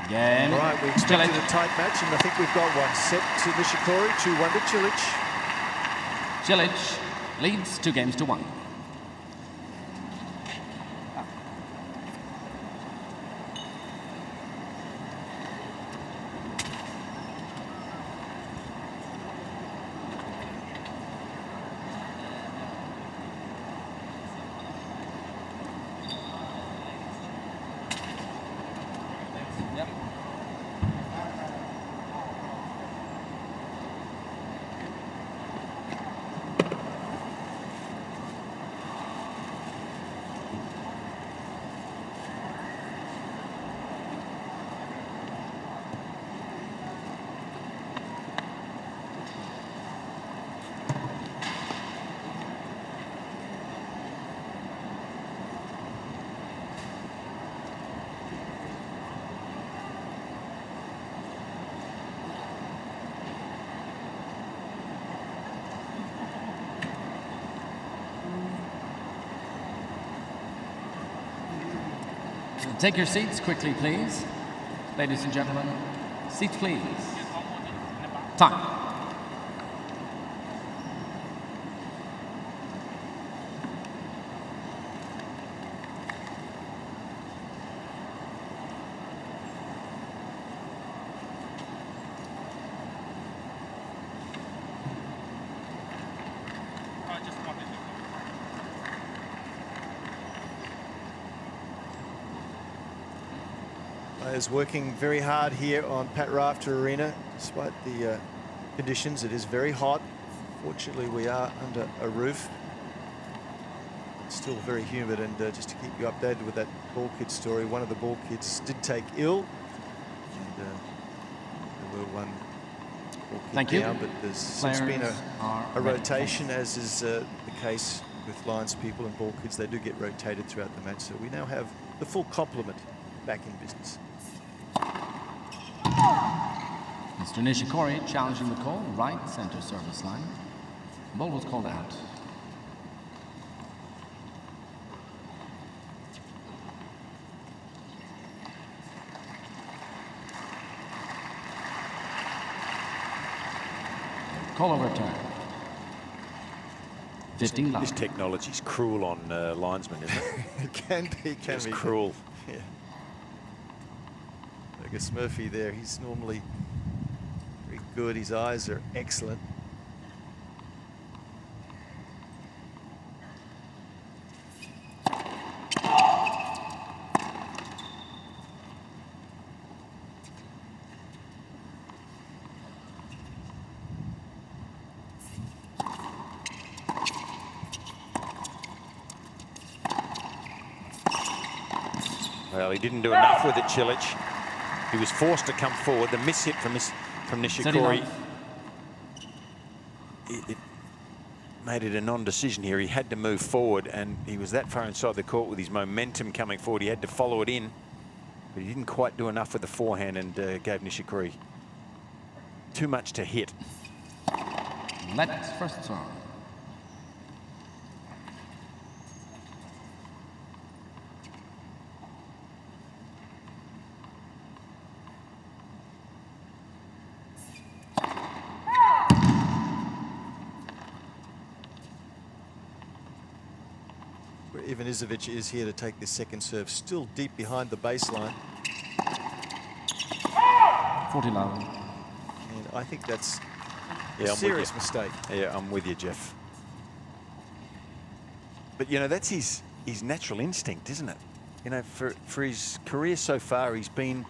Again. All right, we expected a tight match, and I think we've got one. Set to Nishikori, 2-1 to Cilic. Cilic leads 2-1. Take your seats quickly, please. Ladies and gentlemen, seats please. Time. Players working very hard here on Pat Rafter Arena, despite the conditions. It is very hot. Fortunately, we are under a roof. It's still very humid, and just to keep you updated with that ball kid story, one of the ball kids did take ill, and there were one ball kid down, but there's since been a rotation, as is the case with Lions people and ball kids. They do get rotated throughout the match, so we now have the full complement back in business. Mr. Nishikori challenging the call, right center service line. The ball was called out. Call overturned. 15 love. This technology's cruel on linesmen, isn't it? It can be. It can it's be cruel. Yeah. I guess Murphy there, he's normally very good. His eyes are excellent. Well, he didn't do enough with it, Cilic. He was forced to come forward. The miss hit from Nishikori, it made it a non-decision here. He had to move forward, and he was that far inside the court with his momentum coming forward. He had to follow it in, but he didn't quite do enough with the forehand, and gave Nishikori too much to hit. Let's first serve. Ivanisevic is here to take this second serve, still deep behind the baseline. 40 love. And I think that's a serious mistake. Yeah, I'm with you, Jeff. But, you know, that's his natural instinct, isn't it? You know, for his career so far, he's been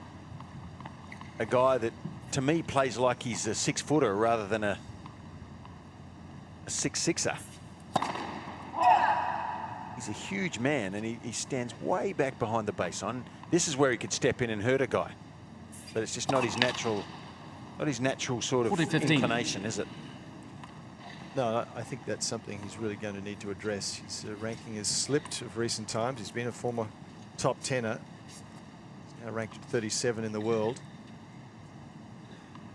a guy that, to me, plays like he's a 6-footer rather than a 6'6"er. He's a huge man, and he stands way back behind the baseline. This is where he could step in and hurt a guy, but it's just not his natural sort of inclination, is it? No, I think that's something he's really going to need to address. His ranking has slipped of recent times. He's been a former top 10er. He's now ranked 37 in the world.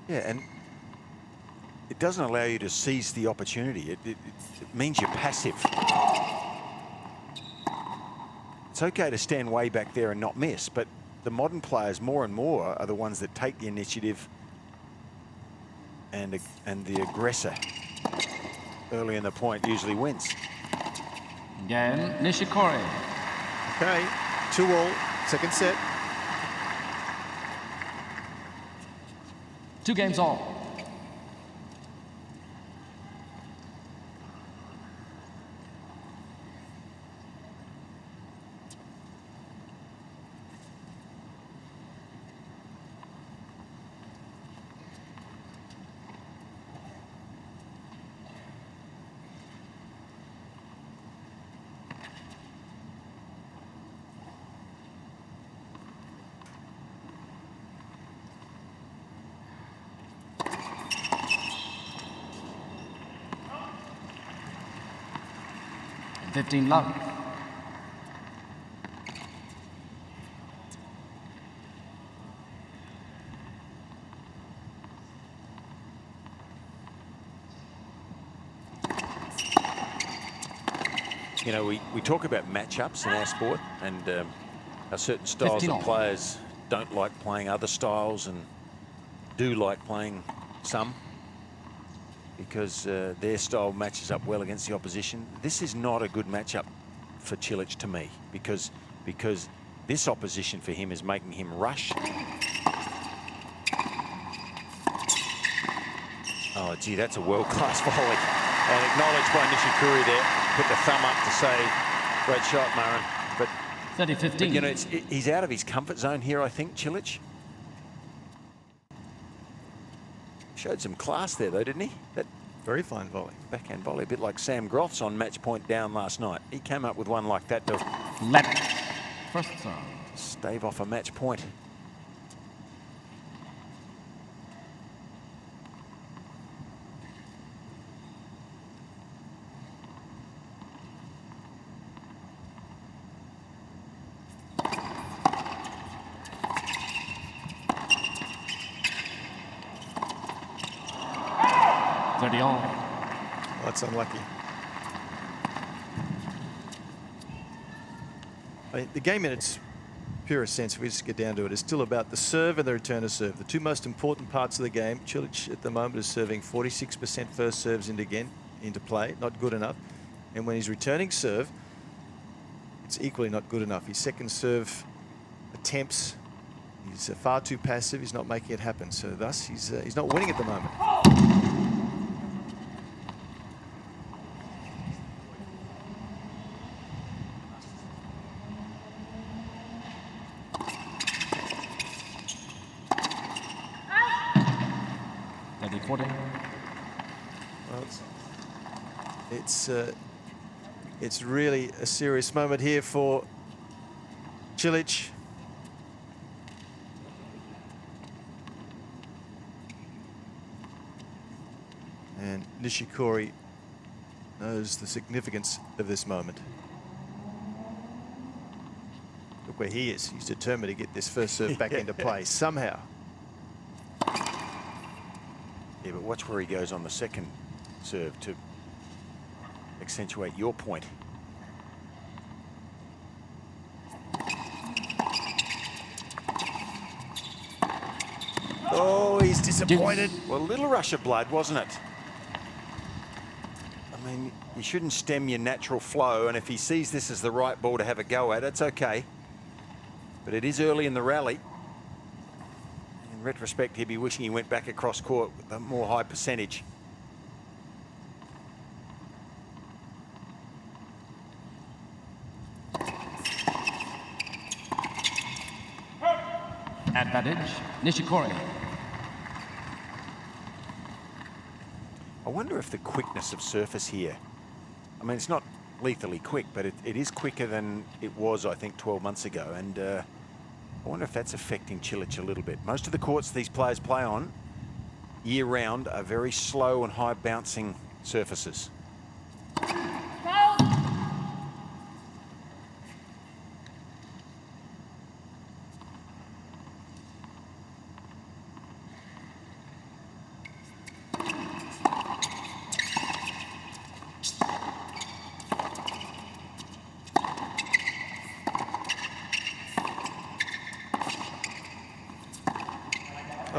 Yeah, and it doesn't allow you to seize the opportunity. It means you're passive. It's okay to stand way back there and not miss, but the modern players more and more are the ones that take the initiative, and the aggressor early in the point usually wins. Again, Nishikori. Okay, 2-all, second set. 2 games all. And 15 love. You know, we talk about matchups in our sport, and how certain styles of players don't like playing other styles and do like playing some, because their style matches up well against the opposition. This is not a good matchup for Cilic, to me, because this opposition for him is making him rush. Oh, gee, that's a world-class volley. And acknowledged by Nishikori there. Put the thumb up to say, great shot, Marin. But 30-15. But, you know, he's out of his comfort zone here, I think, Cilic. Showed some class there, though, didn't he? That Very fine volley. backhand volley, a bit like Sam Groth's on match point down last night. He came up with one like that to Left. First serve. stave off a match point. Oh, that's unlucky. I mean, the game in its purest sense, if we just get down to it, is still about the serve and the return of serve. The two most important parts of the game. Cilic at the moment is serving 46% first serves into play, not good enough. And when he's returning serve, it's equally not good enough. His second serve attempts, he's far too passive. He's not making it happen. So thus, he's not winning at the moment. Well, it's really a serious moment here for Cilic. And Nishikori knows the significance of this moment. Look where he is. He's determined to get this first serve back into play somehow. Yeah, but watch where he goes on the second serve to accentuate your point. Oh, he's disappointed. Well, a little rush of blood, wasn't it? I mean, you shouldn't stem your natural flow, and if he sees this as the right ball to have a go at, it's okay. But it is early in the rally. In retrospect, he'd be wishing he went back across court with a more high percentage. Advantage, Nishikori. I wonder if the quickness of surface here, I mean, it's not lethally quick, but it is quicker than it was, I think, 12 months ago. And I wonder if that's affecting Cilic a little bit. Most of the courts these players play on year-round are very slow and high-bouncing surfaces.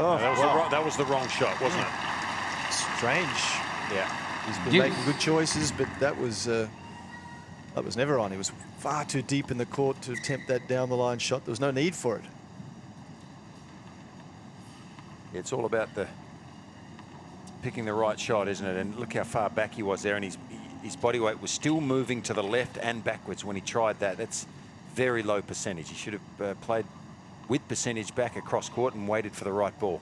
Oh, that was the wrong shot, wasn't it? Strange. Yeah. He's been making good choices, but that was never on. He was far too deep in the court to attempt that down the line shot. There was no need for it. It's all about picking the right shot, isn't it? And look how far back he was there, and his body weight was still moving to the left and backwards when he tried that. That's very low percentage. He should have played with percentage back across court and waited for the right ball.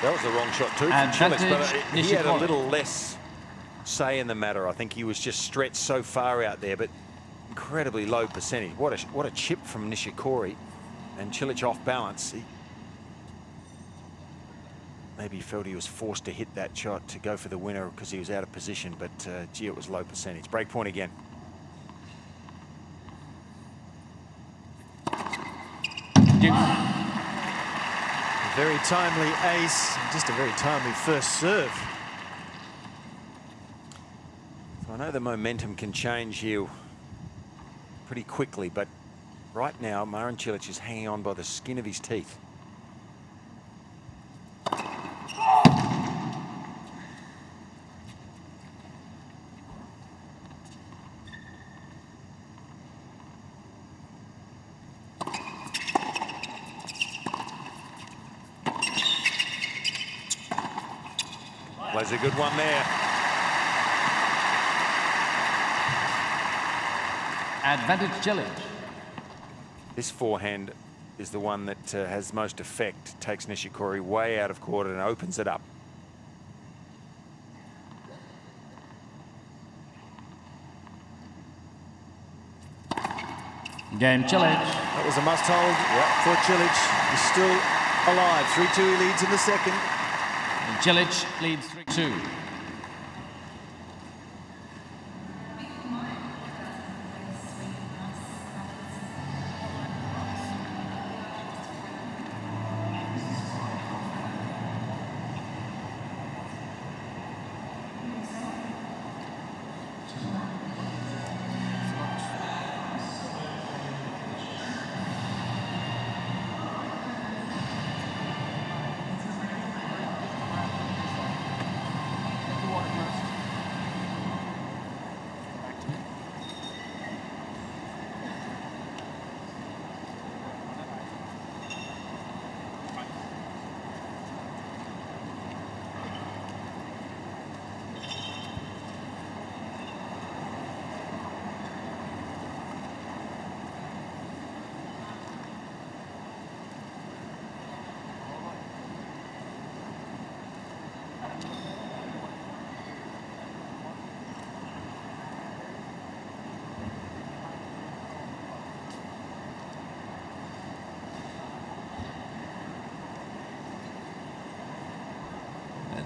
That was the wrong shot too from Cilic, but he had a little less say in the matter. I think he was just stretched so far out there, but incredibly low percentage. What a chip from Nishikori, and Cilic off balance. He maybe felt he was forced to hit that shot to go for the winner because he was out of position, but gee, it was low percentage. Break point again. A very timely ace, just a very timely first serve. I know the momentum can change here pretty quickly, but right now Marin Cilic is hanging on by the skin of his teeth. There's a good one there. Advantage Cilic. This forehand is the one that has most effect. Takes Nishikori way out of court and opens it up. Game Cilic. That was a must-hold for Cilic. He's still alive. 3-2 he leads in the second. Cilic leads 3-2.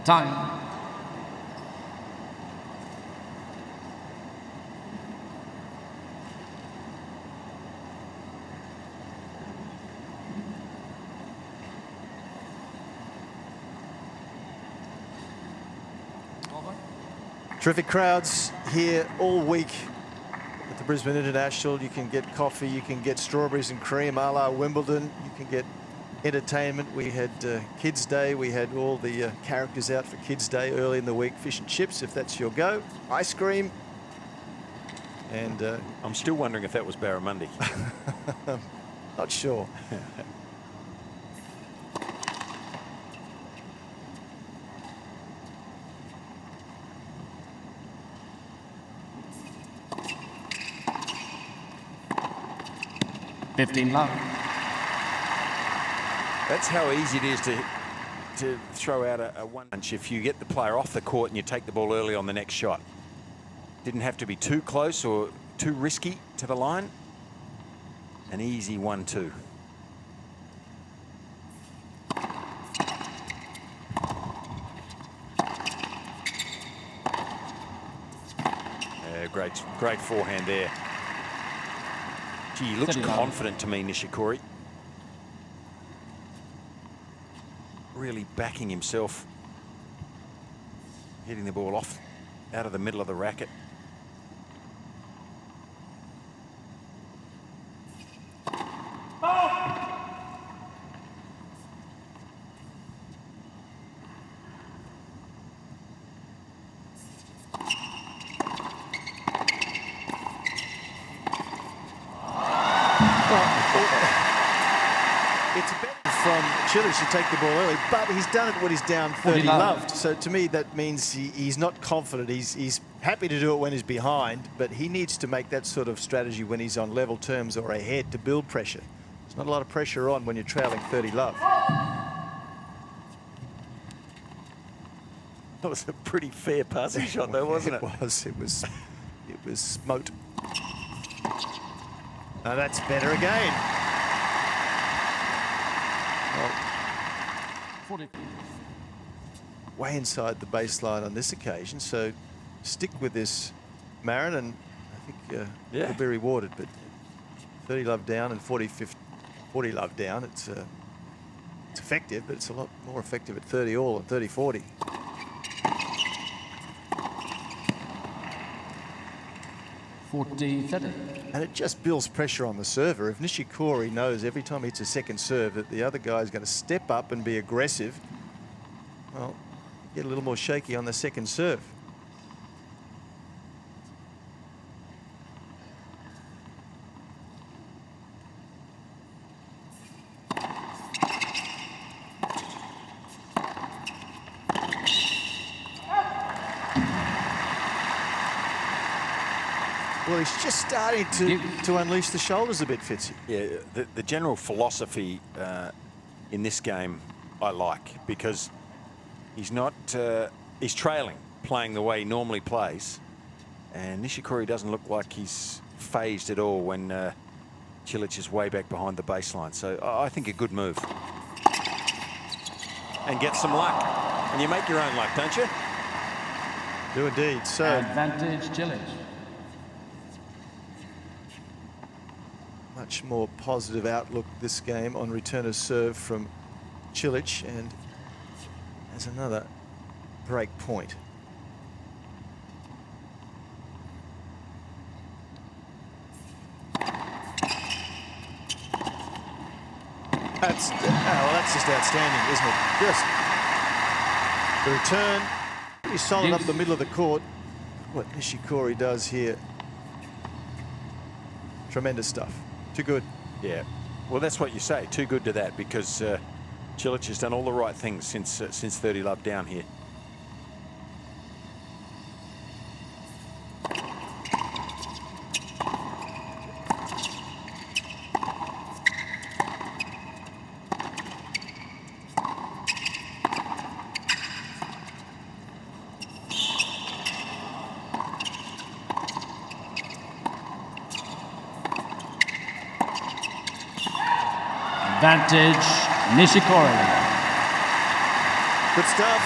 Time. Terrific crowds here all week at the Brisbane International. You can get coffee, you can get strawberries and cream a la Wimbledon, you can get entertainment. We had Kids Day. We had all the characters out for Kids Day early in the week. Fish and chips, if that's your go. Ice cream. And I'm still wondering if that was barramundi. not sure. Love. That's how easy it is to throw out a one punch if you get the player off the court and you take the ball early on the next shot. Didn't have to be too close or too risky to the line. An easy 1-2. Great forehand there. Gee, he looks confident to me, Nishikori. Really backing himself, hitting the ball off out of the middle of the racket. It's better from Cilic to take the ball early, but he's done it when he's down 30 loved. So to me, that means he's not confident. He's happy to do it when he's behind, but he needs to make that sort of strategy when he's on level terms or ahead to build pressure. There's not a lot of pressure on when you're trailing 30 love. That was a pretty fair passing shot though, wasn't it? It was smote. Now that's better again. Well, way inside the baseline on this occasion, so stick with this, Marin, and I think you'll be rewarded. But 30 love down and 40 love down, it's effective, but it's a lot more effective at 30 all and 30-40. And it just builds pressure on the server. If Nishikori knows every time he hits a second serve that the other guy is going to step up and be aggressive, well, get a little more shaky on the second serve. Well, he's just starting to unleash the shoulders a bit, Fitzy. Yeah, the general philosophy in this game I like, because he's not, he's trailing, playing the way he normally plays. And Nishikori doesn't look like he's phased at all when Cilic is way back behind the baseline. So I think a good move. And get some luck. And you make your own luck, don't you? Do indeed. So Advantage Cilic. much more positive outlook this game on return of serve from Cilic, and there's another break point. That's just outstanding, isn't it? Just the return, pretty solid up the middle of the court. What Nishikori does here, tremendous stuff. Too good. Yeah. Well, that's what you say. Too good to that, because Cilic has done all the right things since 30 love down here. Advantage Nishikori. Good stuff.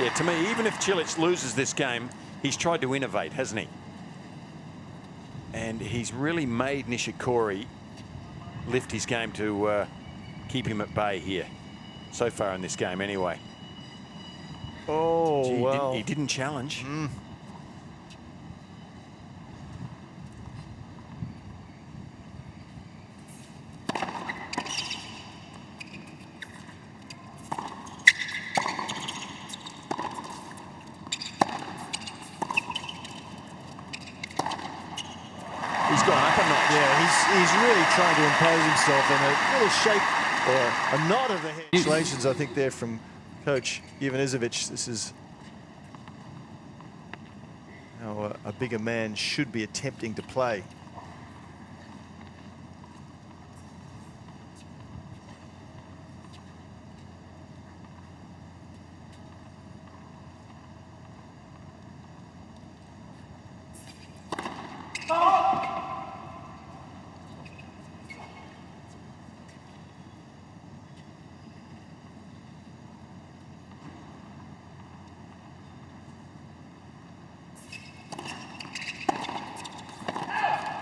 Yeah, to me, even if Cilic loses this game, he's tried to innovate, hasn't he? And he's really made Nishikori lift his game to keep him at bay here, so far in this game anyway. Oh, Gee, well. he didn't challenge. He's gone up a notch. Yeah, he's really trying to impose himself, and a little shake or a nod of the head. Congratulations, I think, there from Coach Ivanisevic. This is how a bigger man should be attempting to play.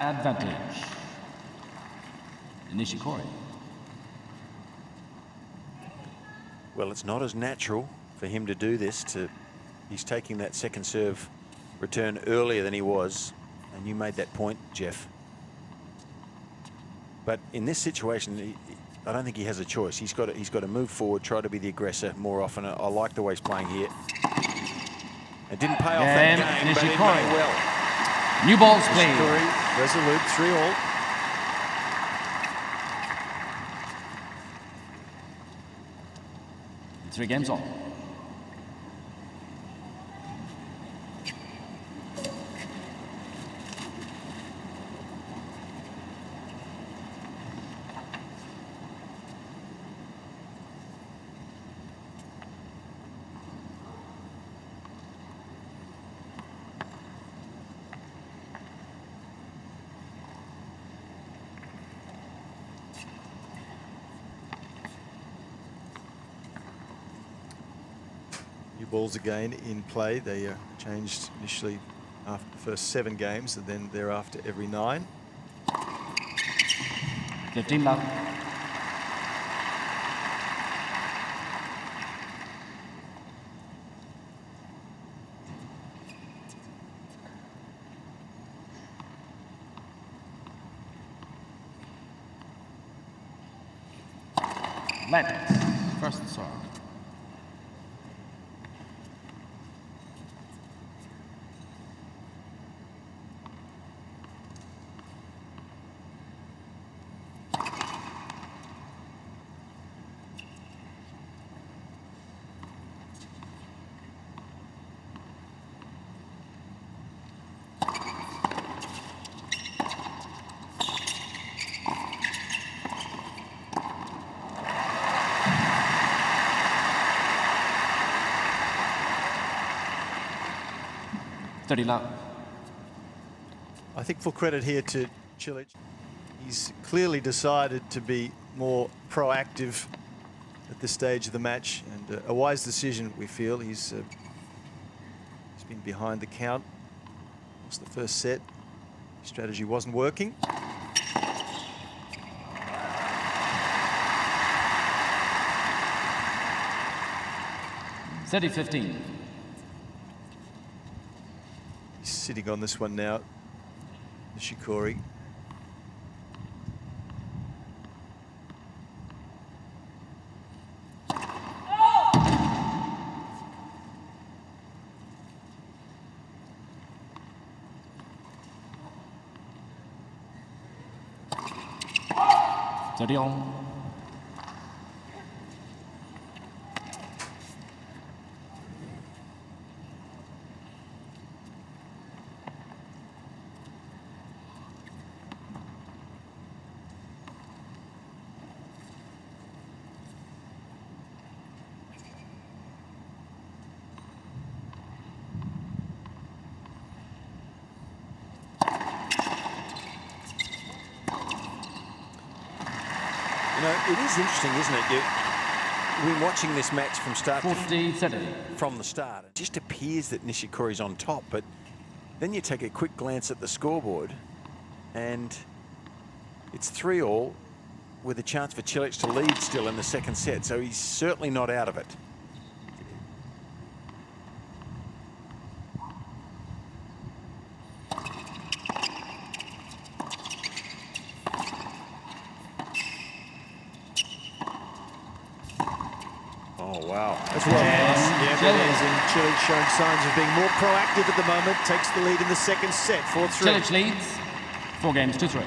Advantage Nishikori. Well, it's not as natural for him to do this. He's taking that second serve return earlier than he was, and you made that point, Jeff. But in this situation, I don't think he has a choice. He's got to move forward, try to be the aggressor more often. I like the way he's playing here. It didn't pay off that game, but it played well. New balls, please. Nishikori, resolute, 3-all. Three games all. New balls again in play. They changed initially after the first 7 games, and then thereafter every 9. 15 love. Let's first serve. 30 love. I think full credit here to Cilic. He's clearly decided to be more proactive at this stage of the match, and a wise decision, we feel. He's been behind the count. Lost the first set. Strategy wasn't working. Steady 15. He's sitting on this one now, Nishikori. Steady on. You know, it is interesting, isn't it? We've been watching this match from start 40, 70. from the start. It just appears that Nishikori's on top, but then you take a quick glance at the scoreboard and it's 3-all with a chance for Cilic to lead still in the second set, so he's certainly not out of it. Oh, wow. That's well. Yeah, it is. And Cilic showing signs of being more proactive at the moment. Takes the lead in the second set, 4-3. Cilic leads 4 games to 3.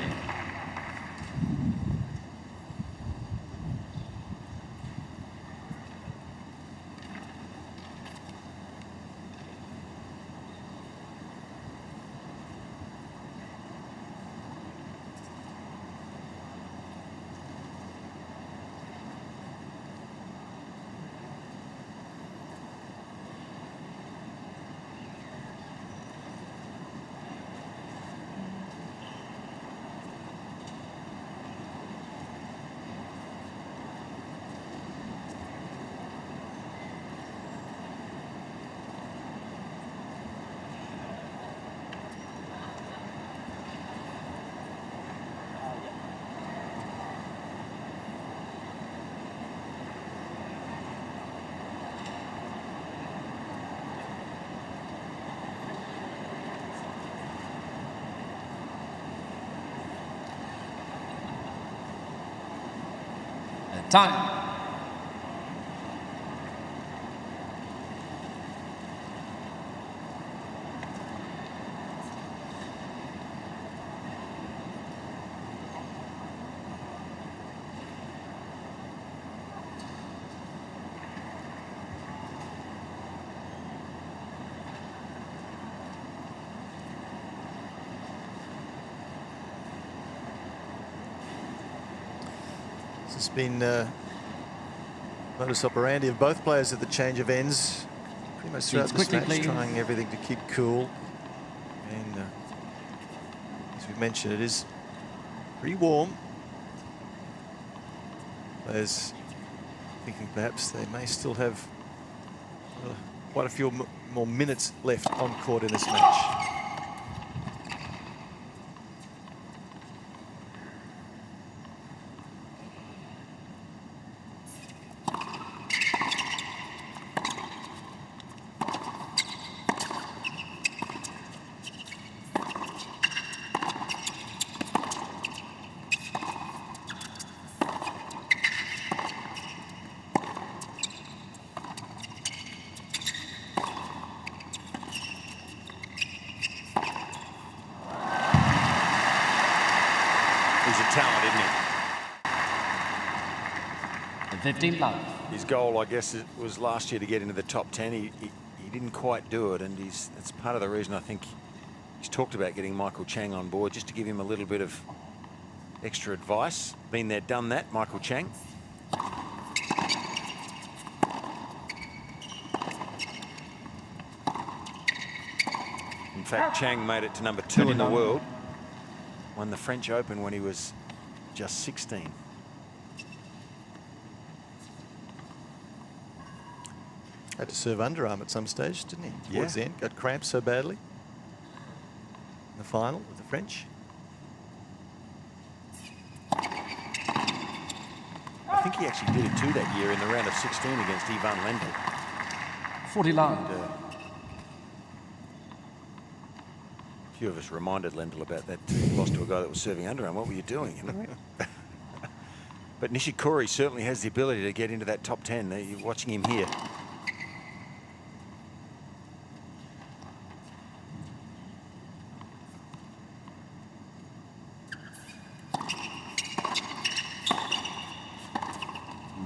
Time. This has been modus operandi of both players at the change of ends. Pretty much throughout this match, trying everything to keep cool. And as we mentioned, it is pretty warm. Players thinking perhaps they may still have quite a few more minutes left on court in this match. He's a talent, isn't he? 15 love. His goal, I guess, was last year to get into the top 10. He didn't quite do it, and that's part of the reason I think he's talked about getting Michael Chang on board, just to give him a little bit of extra advice. Been there, done that, Michael Chang. In fact, Chang made it to number 2 in the world. Won the French Open when he was just 16. Had to serve underarm at some stage, didn't he? Towards Yeah. the end, got cramps so badly. In the final with the French. I think he actually did it too that year in the round of 16 against Ivan Lendl. 40 love. And, a few of us reminded Lendl about that. He lost to a guy that was serving underarm. What were you doing? You know? But Nishikori certainly has the ability to get into that top 10. You're watching him here.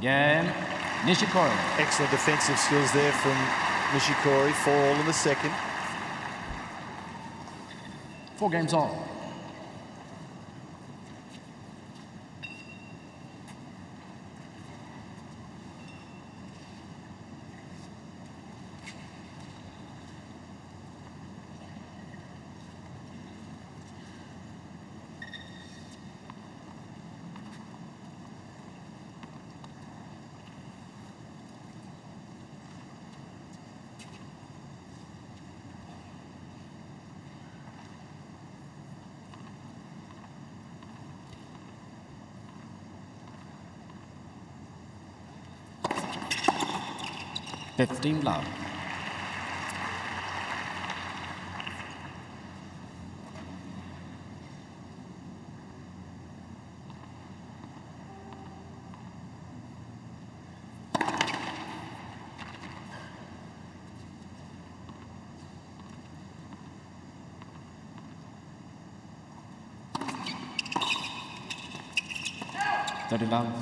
Game. Nishikori. Excellent defensive skills there from Nishikori. 4-all in the second. 4 games all. $15 love. $30 love.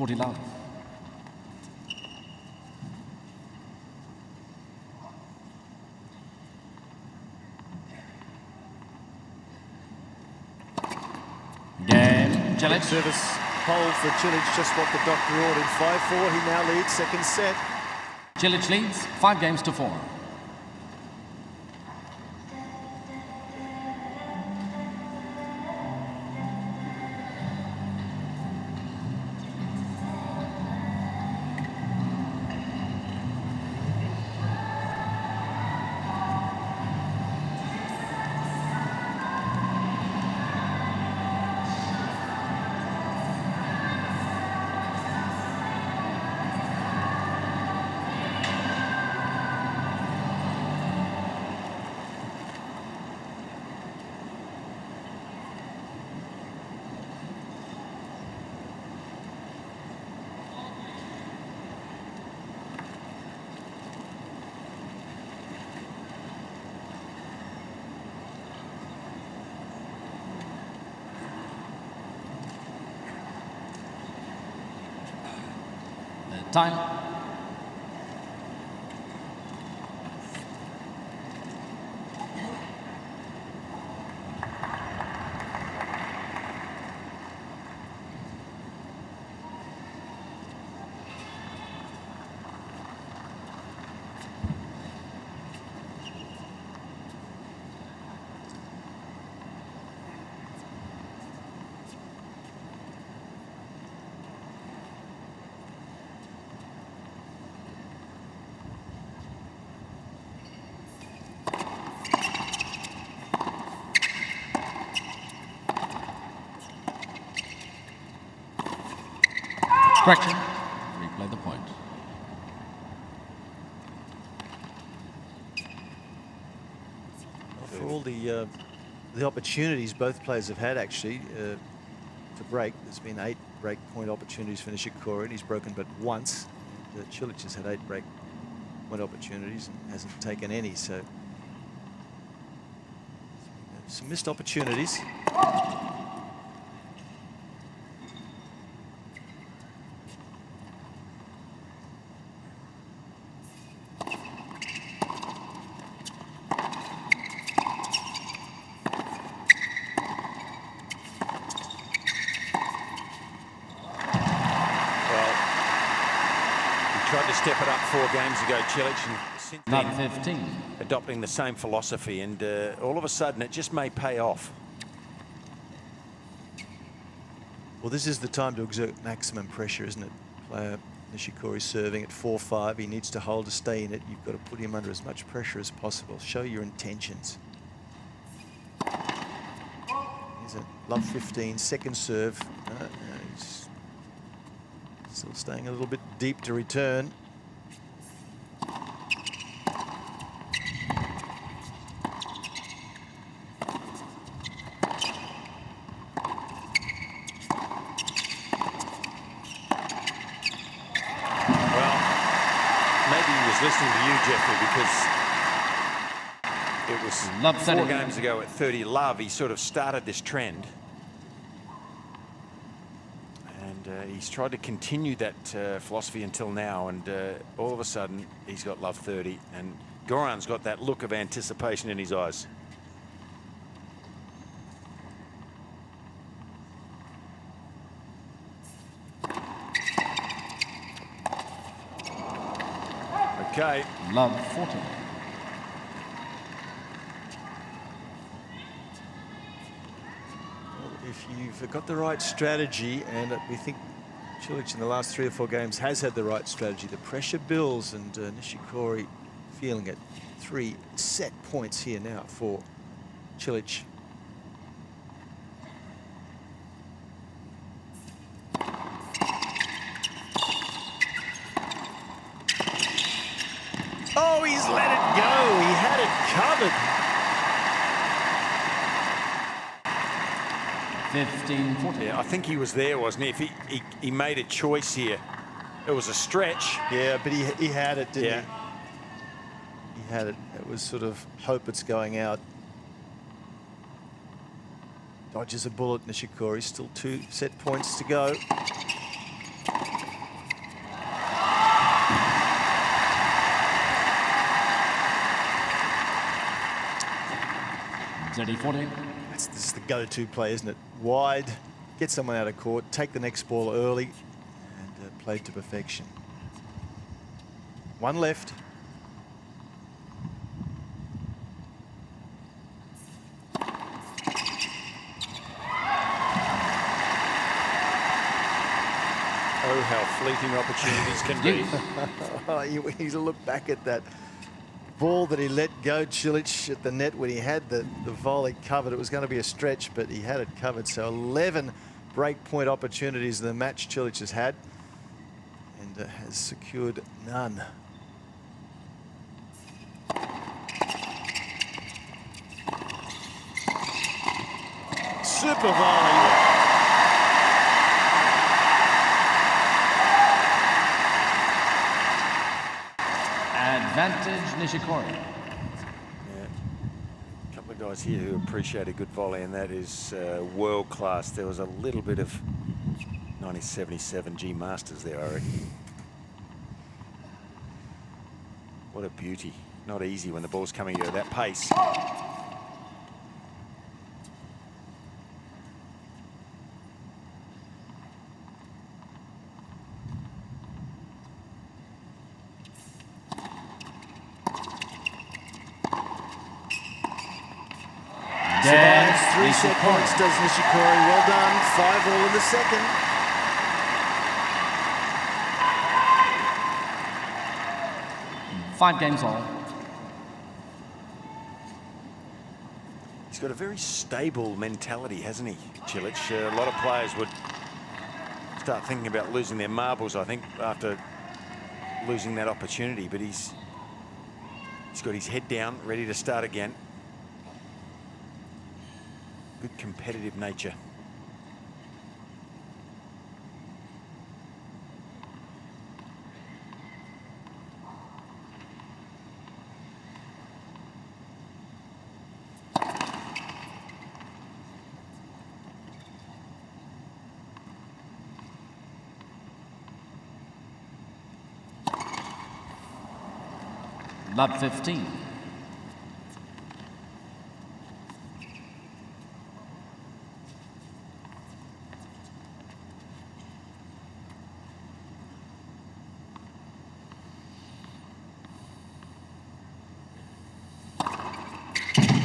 $40 love. Game. Cilic. Service hold for Cilic, just what the doctor ordered. 5-4, he now leads second set. Cilic leads 5 games to 4. Time. Correction. Replay the point. For all the opportunities both players have had, actually, to break, there's been 8 break point opportunities for Nishikori, and he's broken but once. Cilic has had 8 break point opportunities and hasn't taken any, so some missed opportunities. Tried to step it up 4 games ago, Cilic, and since Not then 15. adopting the same philosophy, and all of a sudden it just may pay off. Well, this is the time to exert maximum pressure, isn't it? Player Nishikori serving at 4-5. He needs to hold to stay in it. You've got to put him under as much pressure as possible. Show your intentions. Here's a love 15, second serve. He's still staying a little bit deep to return. Listening to you, Jeffrey, because it was Love 4 games ago at 30 love, he sort of started this trend. And he's tried to continue that philosophy until now, and all of a sudden he's got love 30, and Goran's got that look of anticipation in his eyes. Okay. Love 40. Well, if you've got the right strategy, and we think Cilic in the last 3 or 4 games has had the right strategy, the pressure builds, and Nishikori feeling it. 3 set points here now for Cilic. Oh, he's let it go. He had it covered. 15-40. Yeah, I think he was there, wasn't he? If he made a choice here. It was a stretch. Yeah, but he had it, didn't Yeah. he? He had it. It was sort of hope it's going out. Dodges a bullet, Nishikori. Still 2 set points to go. 30-40. This is the go-to play, isn't it? Wide, get someone out of court, take the next ball early, and play to perfection. 1 left. Oh, how fleeting opportunities can be. Oh, you need to look back at that ball that he let go, Cilic, at the net when he had the volley covered. It was going to be a stretch, but he had it covered. So 11 break point opportunities in the match Cilic has had, and has secured none. Super volley. Advantage Nishikori. Yeah. A couple of guys here who appreciate a good volley, and that is world class. There was a little bit of 1977 G Masters there, I reckon. What a beauty. Not easy when the ball's coming at that pace. Survives 3 set points, does Nishikori. Well done. 5-all in the second. Five games all. He's got a very stable mentality, hasn't he, Cilic? A lot of players would start thinking about losing their marbles, I think, after losing that opportunity. But he's got his head down, ready to start again. Good competitive nature. Love 15.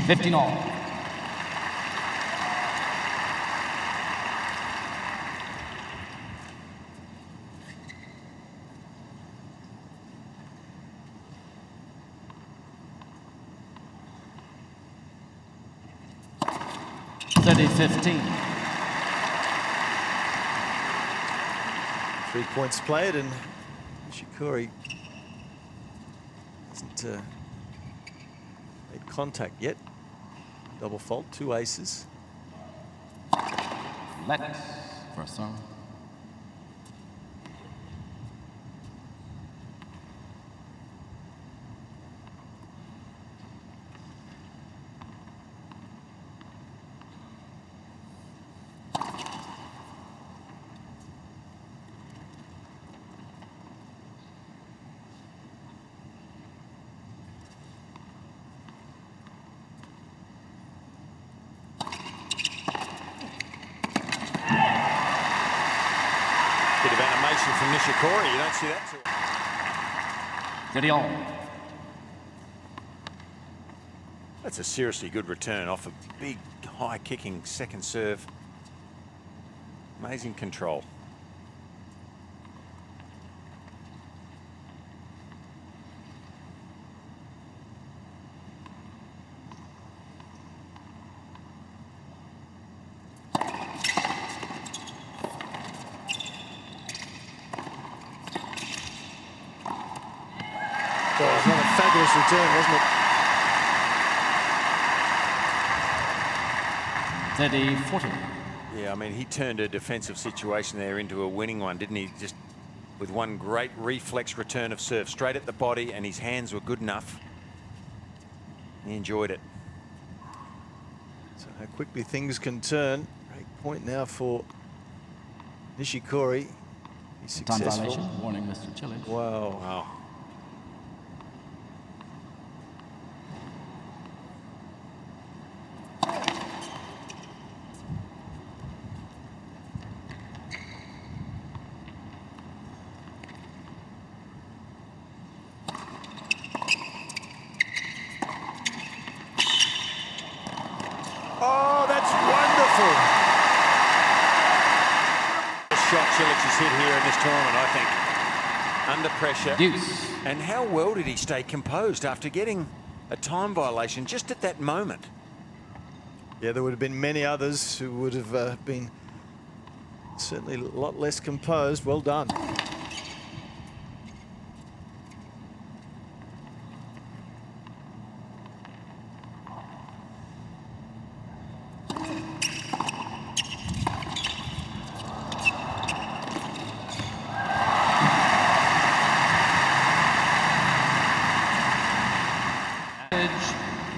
$15. $30-15. 3 points played, and Nishikori hasn't made contact yet. Double fault, 2 aces. Let for a serve. Bit of animation from Nishikori. You don't see that too often. 30 all. That's a seriously good return off a big, high-kicking second serve. Amazing control. Well, it was not a fabulous return, wasn't it? 30-40. Yeah, I mean, he turned a defensive situation there into a winning one, didn't he? Just with one great reflex return of serve straight at the body, and his hands were good enough. He enjoyed it. So how quickly things can turn. Great point now for Nishikori. He's Time successful. violation. Warning, Mr. Cilic. Wow. Wow. Oh, that's wonderful. The shot Cilic has hit here in this tournament, I think. Under pressure. Deuce. And how well did he stay composed after getting a time violation just at that moment? Yeah, there would have been many others who would have been certainly a lot less composed. Well done.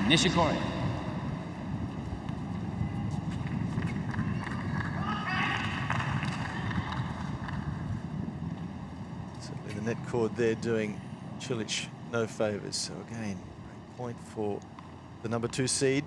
Nishikori. Certainly the net cord there doing Cilic no favours. So again, great point for the number 2 seed.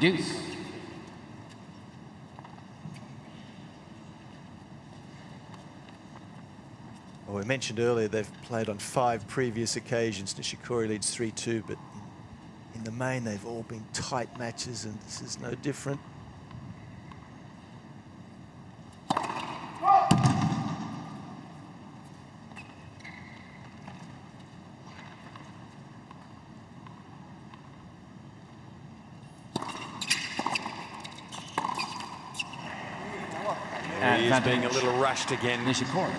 Deuce. Well, we mentioned earlier they've played on 5 previous occasions. Nishikori leads 3-2, but in the main they've all been tight matches, and this is no different. He is being a little rushed again. Nishikori.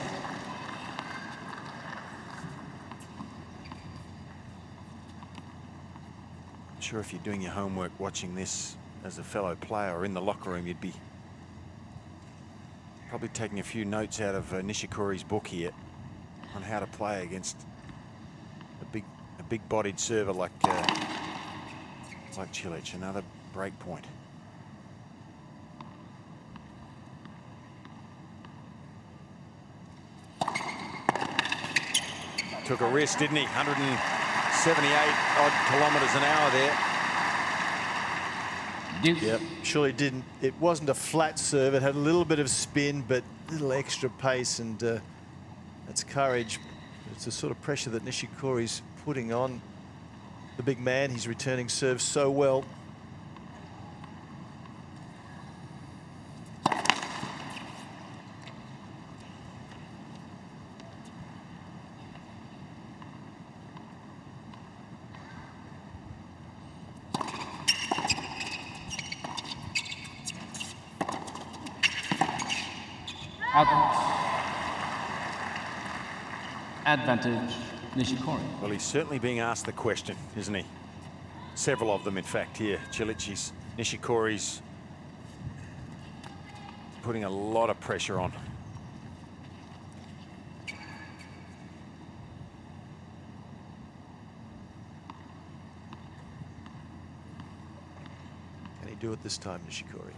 Not sure if you're doing your homework watching this as a fellow player or in the locker room, you'd be probably taking a few notes out of Nishikori's book here on how to play against a big-bodied server like Cilic. Another break point. Took a risk, didn't he? 178 odd kilometres an hour there. Yep, surely didn't. It wasn't a flat serve. It had a little bit of spin, but a little extra pace, and that's courage. It's the sort of pressure that Nishikori's putting on the big man. He's returning serve so well. Advantage, Nishikori. Well, he's certainly being asked the question, isn't he? Several of them, in fact, here. Cilici's, Nishikori's putting a lot of pressure on. Can he do it this time, Nishikori?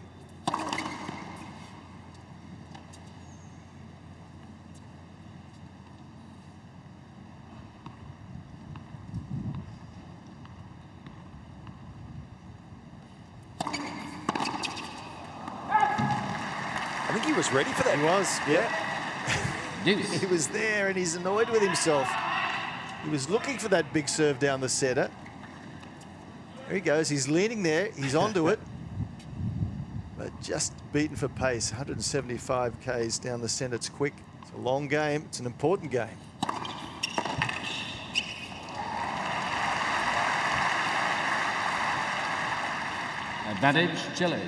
I think he was ready for that. He was, yeah. Deuce. He was there and he's annoyed with himself. He was looking for that big serve down the centre. There he goes, he's leaning there, he's onto it. But just beaten for pace, 175 Ks down the centre, it's quick. It's a long game, it's an important game. Advantage, Cilic.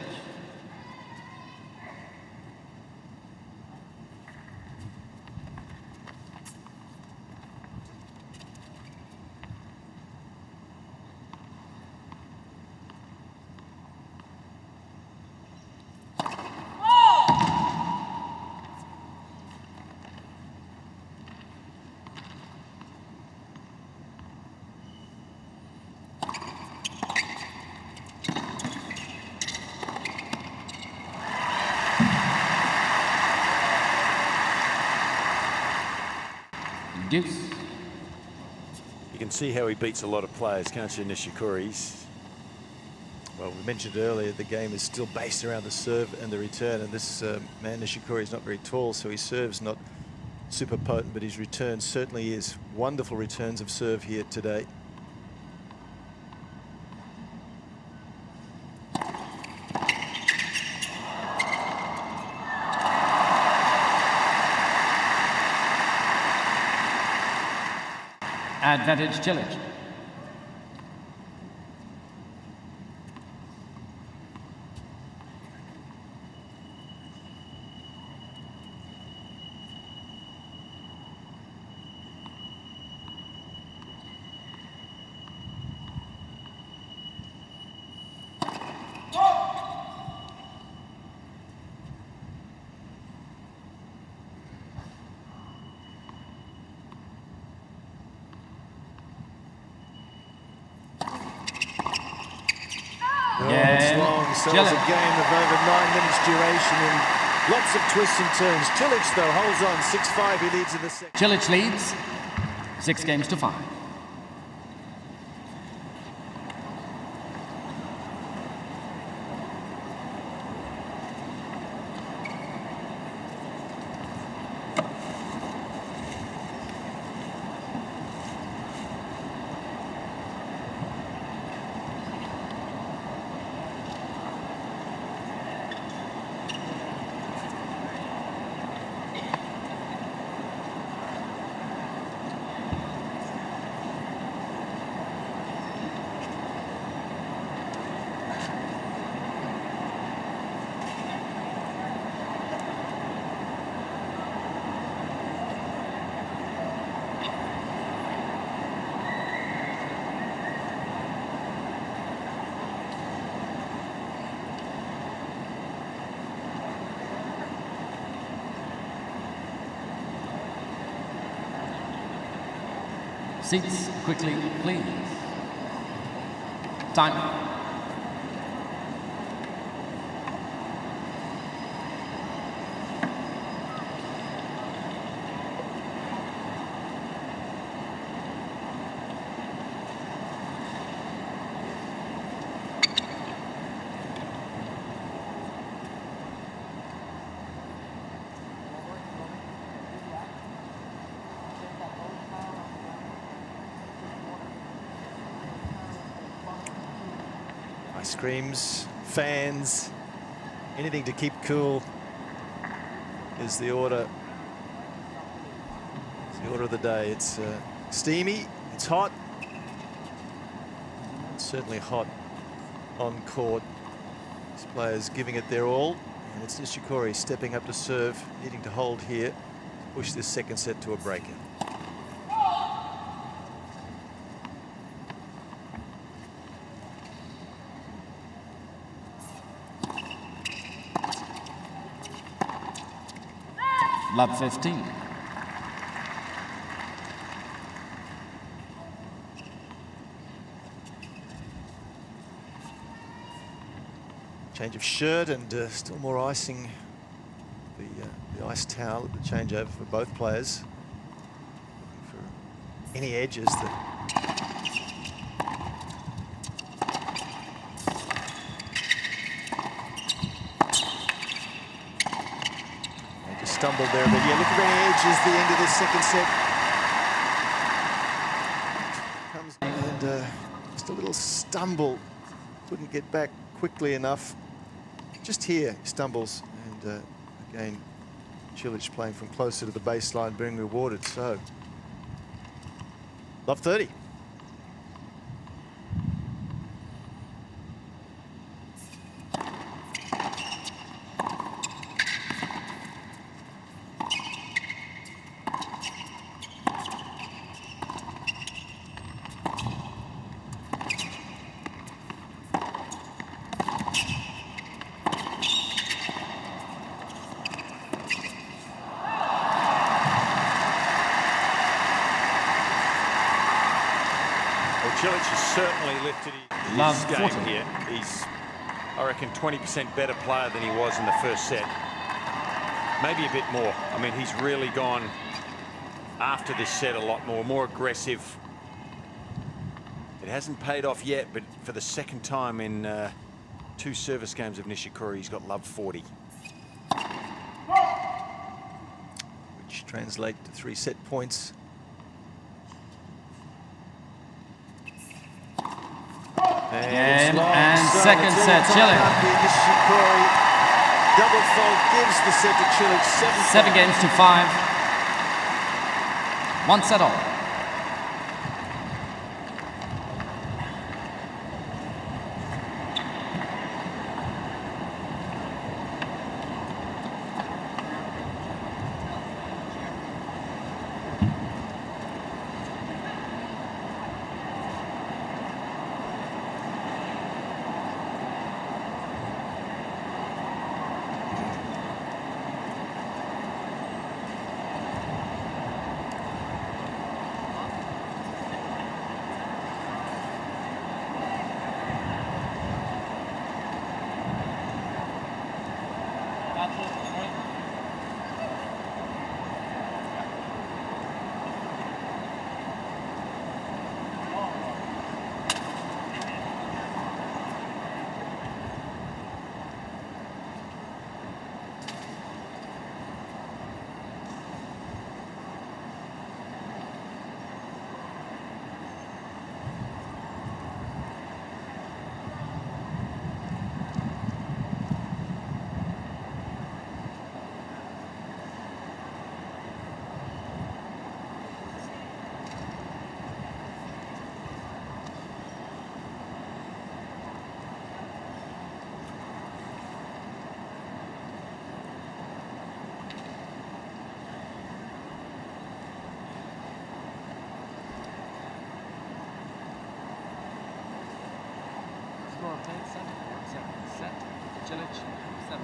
Deuce. You can see how he beats a lot of players, can't you, Nishikori? Well, we mentioned earlier the game is still based around the serve and the return, and this man Nishikori is not very tall, so his serve's not super potent, but his return certainly is. Wonderful returns of serve here today. Advantage, Cilic. It's long, so it's a game of over 9 minutes duration and lots of twists and turns. Cilic, though, holds on. 6-5, he leads in the second. Cilic leads 6 games to 5. Seats, quickly, please. Time. Ice creams, fans, anything to keep cool is the order. It's the order of the day. It's steamy, it's hot. It's certainly hot on court. This player's giving it their all. And it's Nishikori stepping up to serve, needing to hold here, push this second set to a breaker. Love 15. Change of shirt and still more icing. The ice towel at the changeover for both players. Looking for any edges that stumbled there, but yeah, look at any edges the end of this second set. Comes and just a little stumble. Couldn't get back quickly enough. Just here, stumbles. And again, Cilic playing from closer to the baseline, being rewarded. So, love 30. Cilic has certainly lifted his game here. He's, I reckon, 20% better player than he was in the first set. Maybe a bit more. I mean, he's really gone after this set a lot more aggressive. It hasn't paid off yet, but for the second time in 2 service games of Nishikori, he's got love 40. Which translate to 3 set points. And second set, Cilic. Nishikori double fault gives the set to Cilic. 7 games to 5. 1 set all. Cilic, 7-5.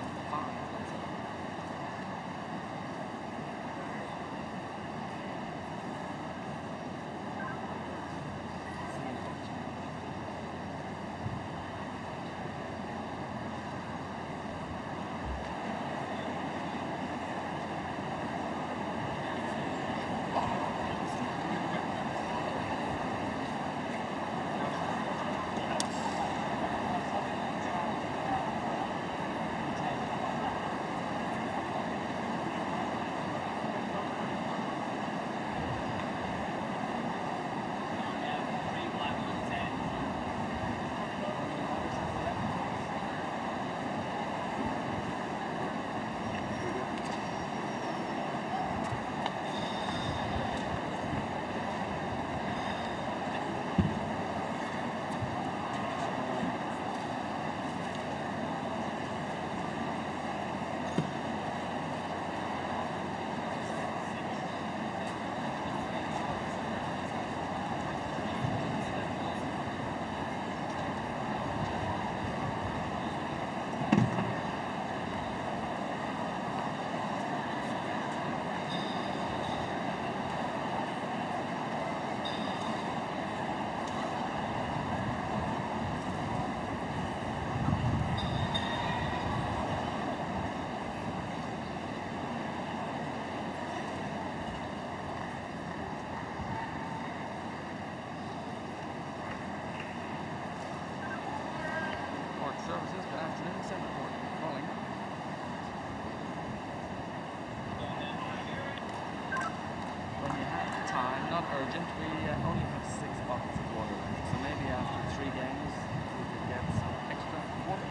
Services, good afternoon. Centre Court calling. When you have time, not urgent, we only have 6 buckets of water left. So maybe after 3 games, we could get some extra water.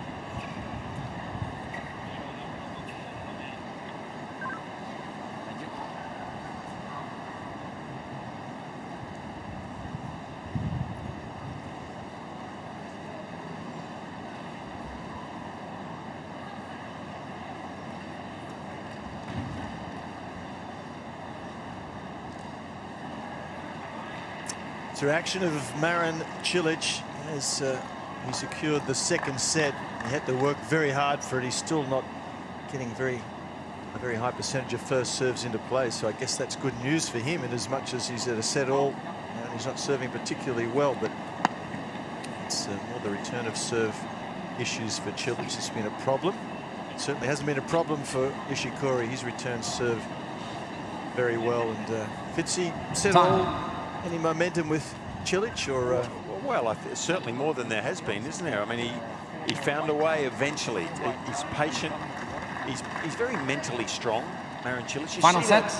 Thank you. Interaction of Marin Cilic as he secured the second set. He had to work very hard for it. He's still not getting a very high percentage of first serves into play. So I guess that's good news for him in as much as he's at a set all. And he's not serving particularly well, but it's more the return of serve issues for Cilic has been a problem. It certainly hasn't been a problem for Nishikori. He's returned serve very well. And Fitzy, set all. Any momentum with Cilic, or well, certainly more than there has been, isn't there? I mean, he found a way eventually. He's patient. He's very mentally strong, Marin Cilic. Final set.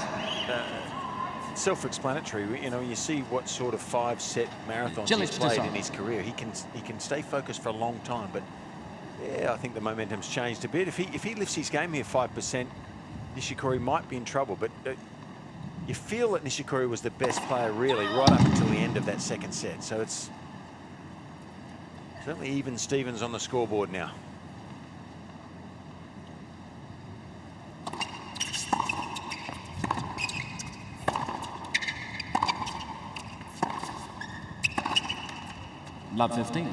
Self-explanatory. You know, you see what sort of 5-set marathons he's played in his career. He can stay focused for a long time. But yeah, I think the momentum's changed a bit. If he lifts his game here 5%, Nishikori might be in trouble. But you feel that Nishikori was the best player, really, right up until the end of that second set. So it's certainly even Stevens on the scoreboard now. Love 15.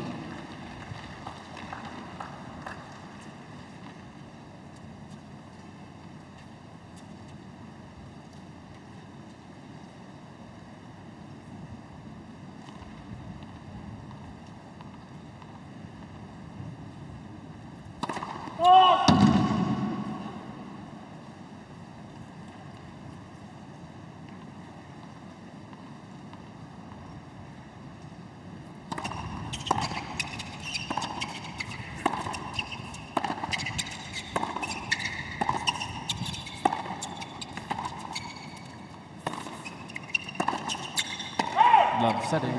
Love setting. I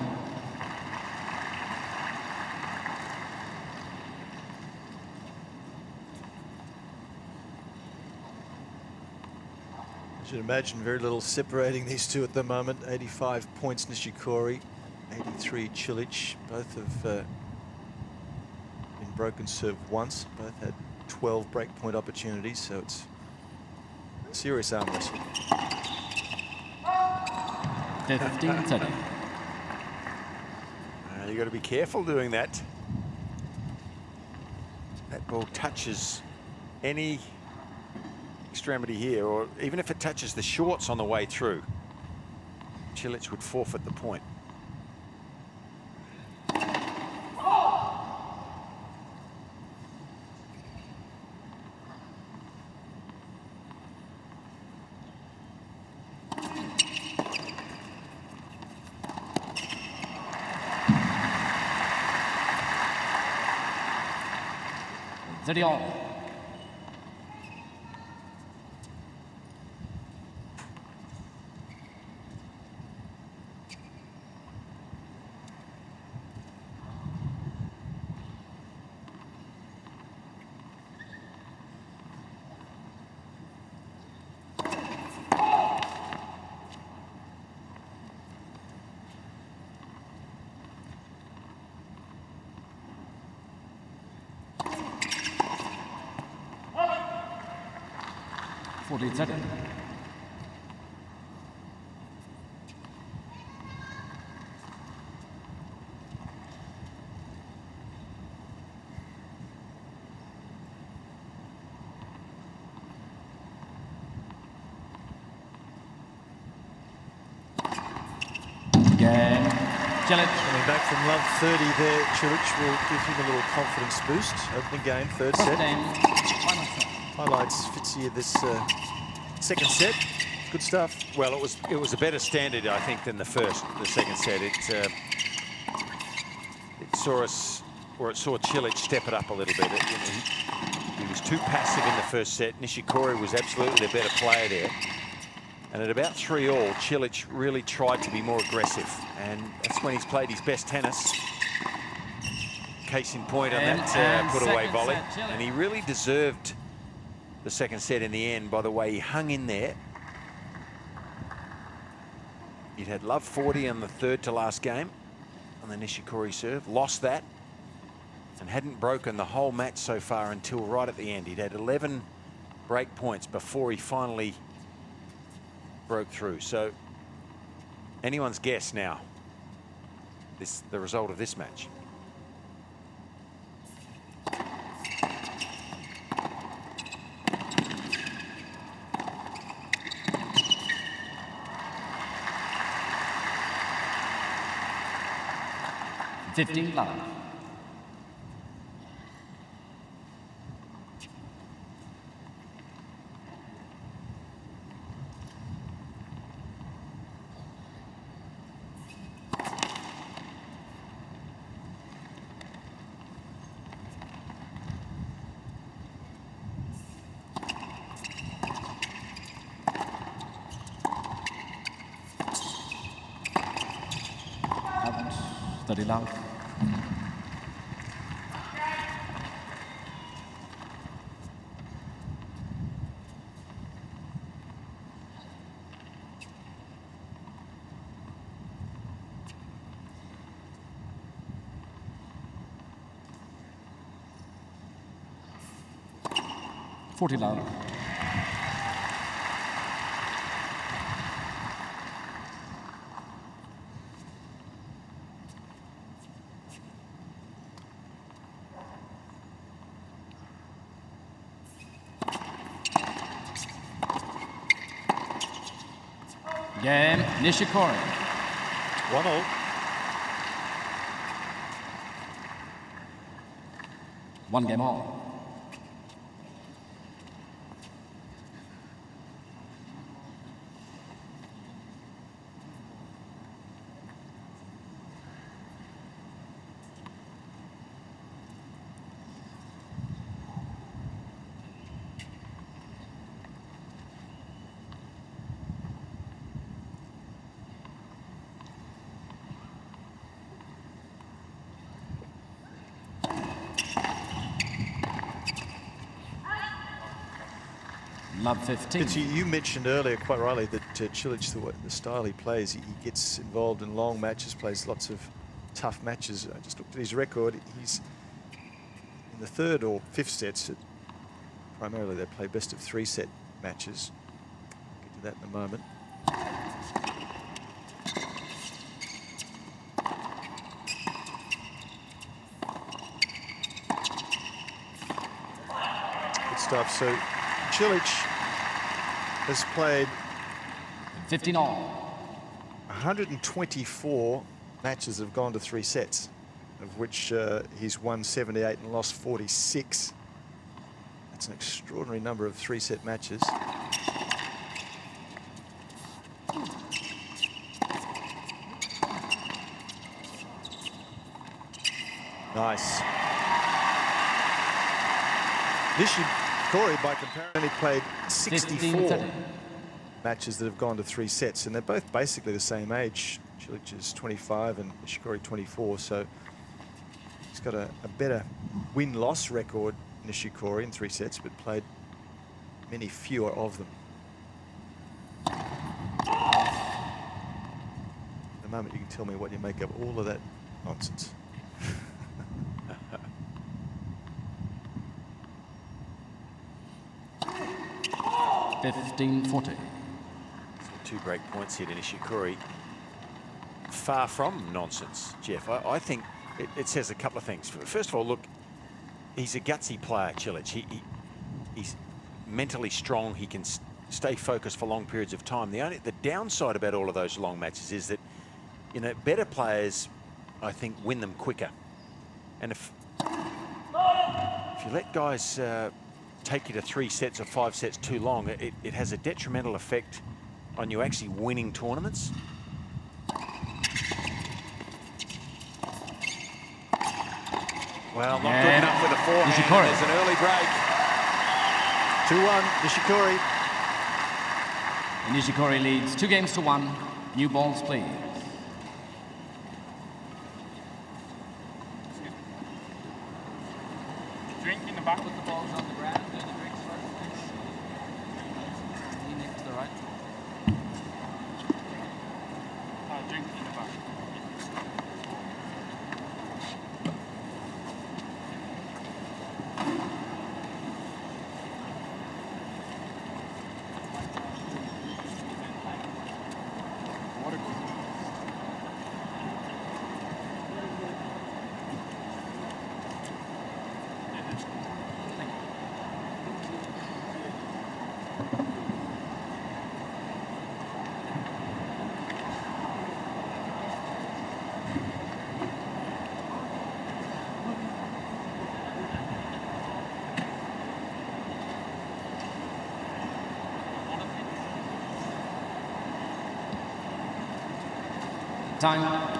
should imagine very little separating these two at the moment. 85 points Nishikori, 83 Cilic. Both have been broken serve once. Both had 12 breakpoint opportunities, so it's a serious arm wrestle. 15-30. You've got to be careful doing that. That ball touches any extremity here, or even if it touches the shorts on the way through, Cilic would forfeit the point. Zediol. Second. Again, Cilic. Coming back from love 30 there, Cilic will give him a little confidence boost. Opening game, third set. Final set. Highlights Fitzy this second set. Good stuff. Well, it was a better standard, I think, than the second set. It saw us where it saw Cilic step it up a little bit. He was too passive in the first set. Nishikori was absolutely the better player there. And at about 3-all, Cilic really tried to be more aggressive. And that's when he's played his best tennis. Case in point on that put-away volley. And he really deserved the second set in the end by the way he hung in there. He'd had love 40 on the third to last game on the Nishikori serve, lost that, and hadn't broken the whole match so far until right at the end. He'd had 11 break points before he finally broke through. So anyone's guess now, the result of this match. $15. $30. $40. Game, Nishikori. 1-all. One game all. Love 15. You mentioned earlier, quite rightly, that Cilic, the style he plays, he gets involved in long matches, plays lots of tough matches. I just looked at his record. He's in the third or fifth sets. Primarily, they play best of 3-set matches. Get to that in a moment. Good stuff. So Cilic has played 15 all. 124 matches have gone to 3 sets, of which he's won 78 and lost 46. That's an extraordinary number of 3-set matches. Nice. Nishikori, by comparison, only played 64 matches that have gone to 3 sets, and they're both basically the same age. Cilic is 25 and Nishikori 24, so he's got a better win-loss record, Nishikori, in 3 sets, but played many fewer of them. In a moment, you can tell me what you make of all of that nonsense. $15.40. So 2 break points here to Nishikori. Far from nonsense, Jeff. I think it says a couple of things. First of all, look, he's a gutsy player, Cilic. He's mentally strong. He can stay focused for long periods of time. The downside about all of those long matches is that, you know, better players, I think, win them quicker. And if you let guys take you to 3 sets or 5 sets too long, it has a detrimental effect on you actually winning tournaments. Well, not good enough with a forehand. Nishikori. There's an early break. 2-1, Nishikori. Nishikori leads 2 games to 1. New balls, please. Drink in the back. Put the balls on the ground. Do the drinks first, please. Lean to the right. Drink in the back. Time.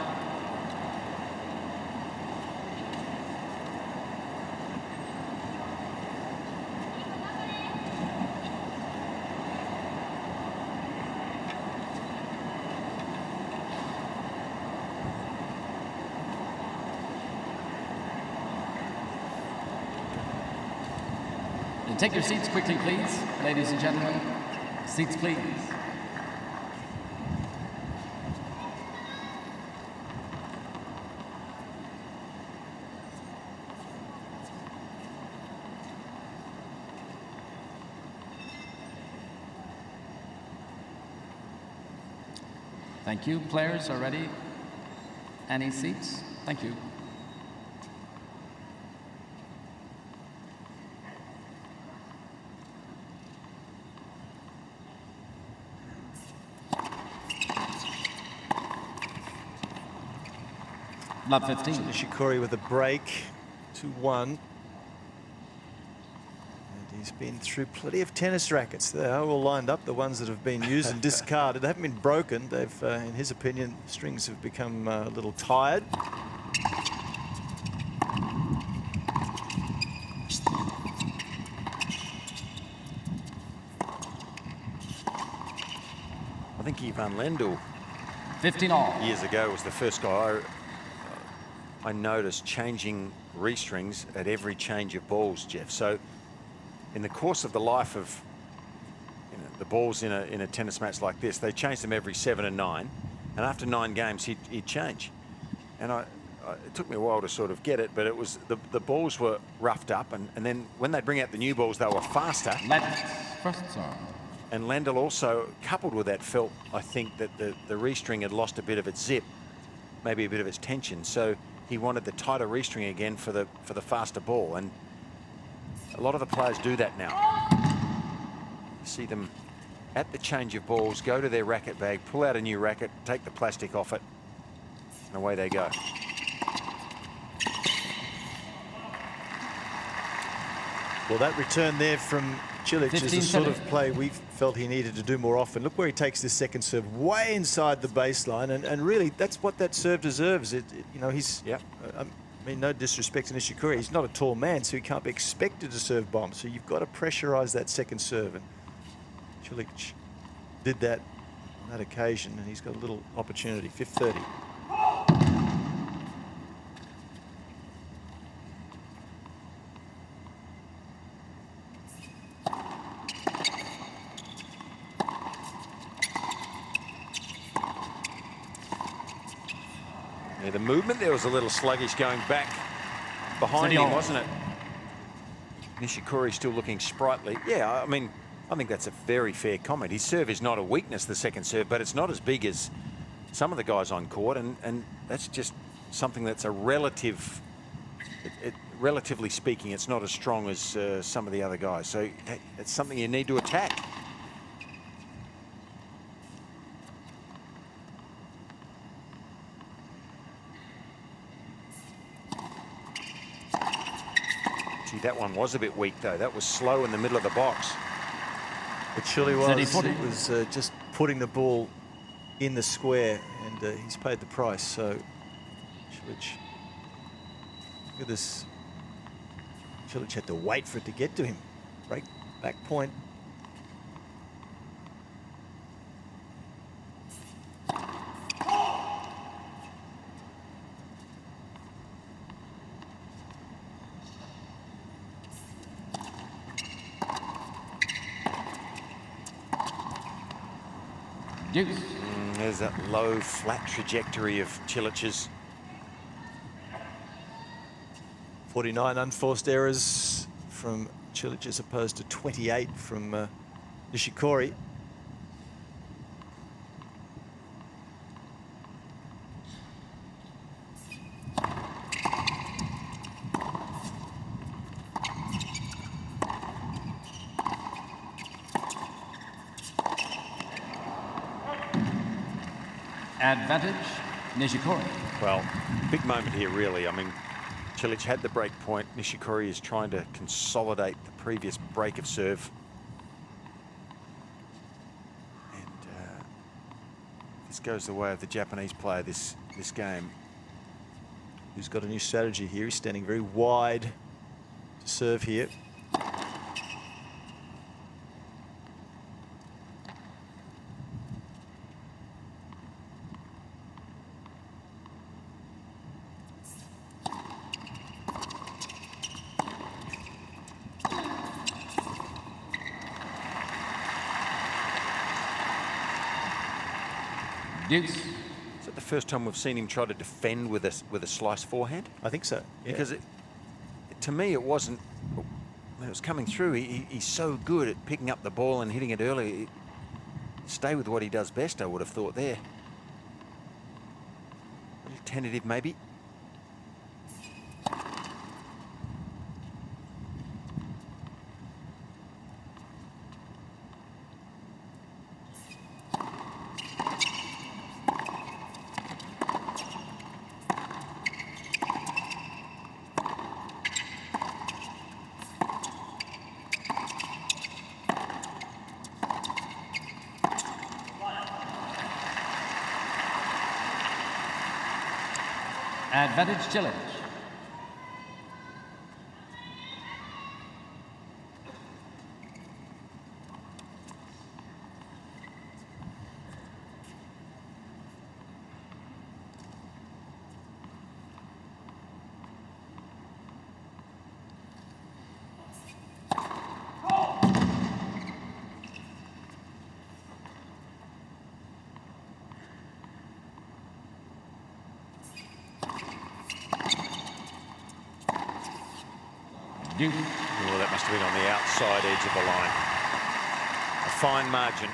Take your seats quickly, please. Ladies and gentlemen, seats please. Thank you. Players are ready. Any seats? Thank you. Love 15. Nishikori with a break, 2-1. And he's been through plenty of tennis rackets. They're all lined up, the ones that have been used and discarded. They haven't been broken. They've, in his opinion, strings have become a little tired. I think Ivan Lendl 15 all. years ago was the first guy I noticed changing restrings at every change of balls, Jeff. So in the course of the life of the balls in a tennis match like this, they change them every 7 and 9, and after 9 games he'd change. And it took me a while to sort of get it, but it was the balls were roughed up, and then when they bring out the new balls, they were faster. Left first serve. And Lendl also, coupled with that, felt, I think, that the restring had lost a bit of its zip, maybe a bit of its tension. So he wanted the tighter restring again for the faster ball. And a lot of the players do that now. You see them at the change of balls, go to their racket bag, pull out a new racket, take the plastic off it, and away they go. Well, that return there from Cilic is the sort of play we felt he needed to do more often. Look where he takes this second serve, way inside the baseline, and really that's what that serve deserves. You know, he's, I mean, no disrespect to Nishikori, he's not a tall man, so he can't be expected to serve bombs. So you've got to pressurize that second serve, and Cilic did that on that occasion, and he's got a little opportunity. 5-30. Yeah, the movement there was a little sluggish going back behind him, wasn't it? Nishikori still looking sprightly. Yeah, I mean, I think that's a very fair comment. His serve is not a weakness, the second serve, but it's not as big as some of the guys on court, and that's just something that's a relative, relatively speaking, it's not as strong as some of the other guys. So it's something you need to attack. That one was a bit weak, though. That was slow in the middle of the box. It surely was. It was just putting the ball in the square, and he's paid the price. So, Cilic, look at this Cilic had to wait for it to get to him. Break back point. Deuce. There's that low, flat trajectory of Cilic's. 49 unforced errors from Cilic as opposed to 28 from Nishikori. Advantage, Nishikori. Well, big moment here, really. I mean, Cilic had the break point. Nishikori is trying to consolidate the previous break of serve. And this goes the way of the Japanese player this game. Who's got a new strategy here. He's standing very wide to serve here. Deuce. Is that the first time we've seen him try to defend with a slice forehand? I think so. Yeah. Because to me, it wasn't. When it was coming through, he's so good at picking up the ball and hitting it early. Stay with what he does best, I would have thought there. A little tentative, maybe. Advantage, Cilic. Deuce. Well, that must have been on the outside edge of the line. A fine margin.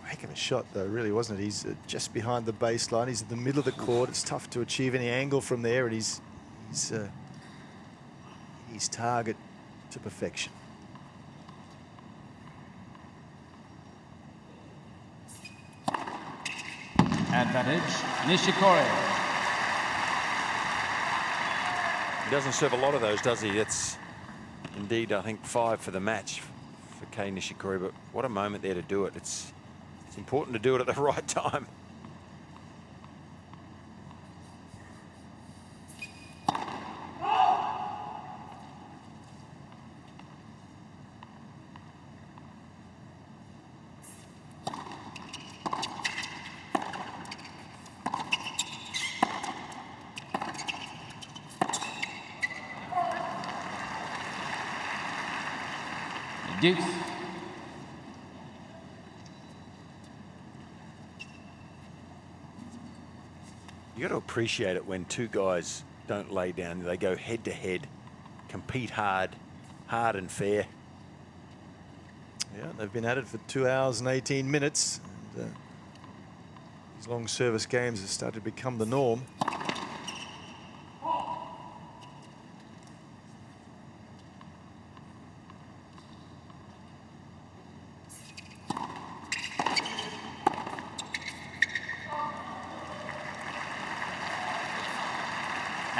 Heck of a shot, though, really, wasn't it? He's just behind the baseline. He's in the middle of the court. It's tough to achieve any angle from there, and he's his target to perfection. Advantage, Nishikori. He doesn't serve a lot of those, does he? It's indeed, I think, 5 for the match for Kei Nishikori, but what a moment there to do it. It's important to do it at the right time. Deuce. You got to appreciate it when two guys don't lay down. They go head to head, compete hard and fair. Yeah, they've been at it for 2 hours and 18 minutes. And, these long service games have started to become the norm.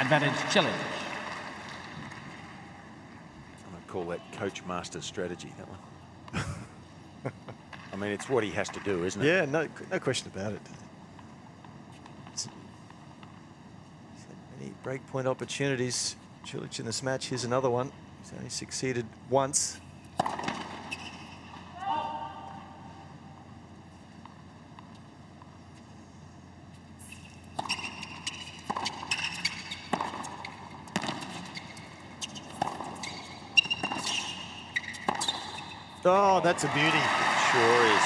Advantage, Cilic. I'm going to call that coach master strategy, that one. I mean, it's what he has to do, isn't it? Yeah, no question about it. Any breakpoint opportunities? Cilic in this match. Here's another one. He's only succeeded once. Oh, that's a beauty. Sure is.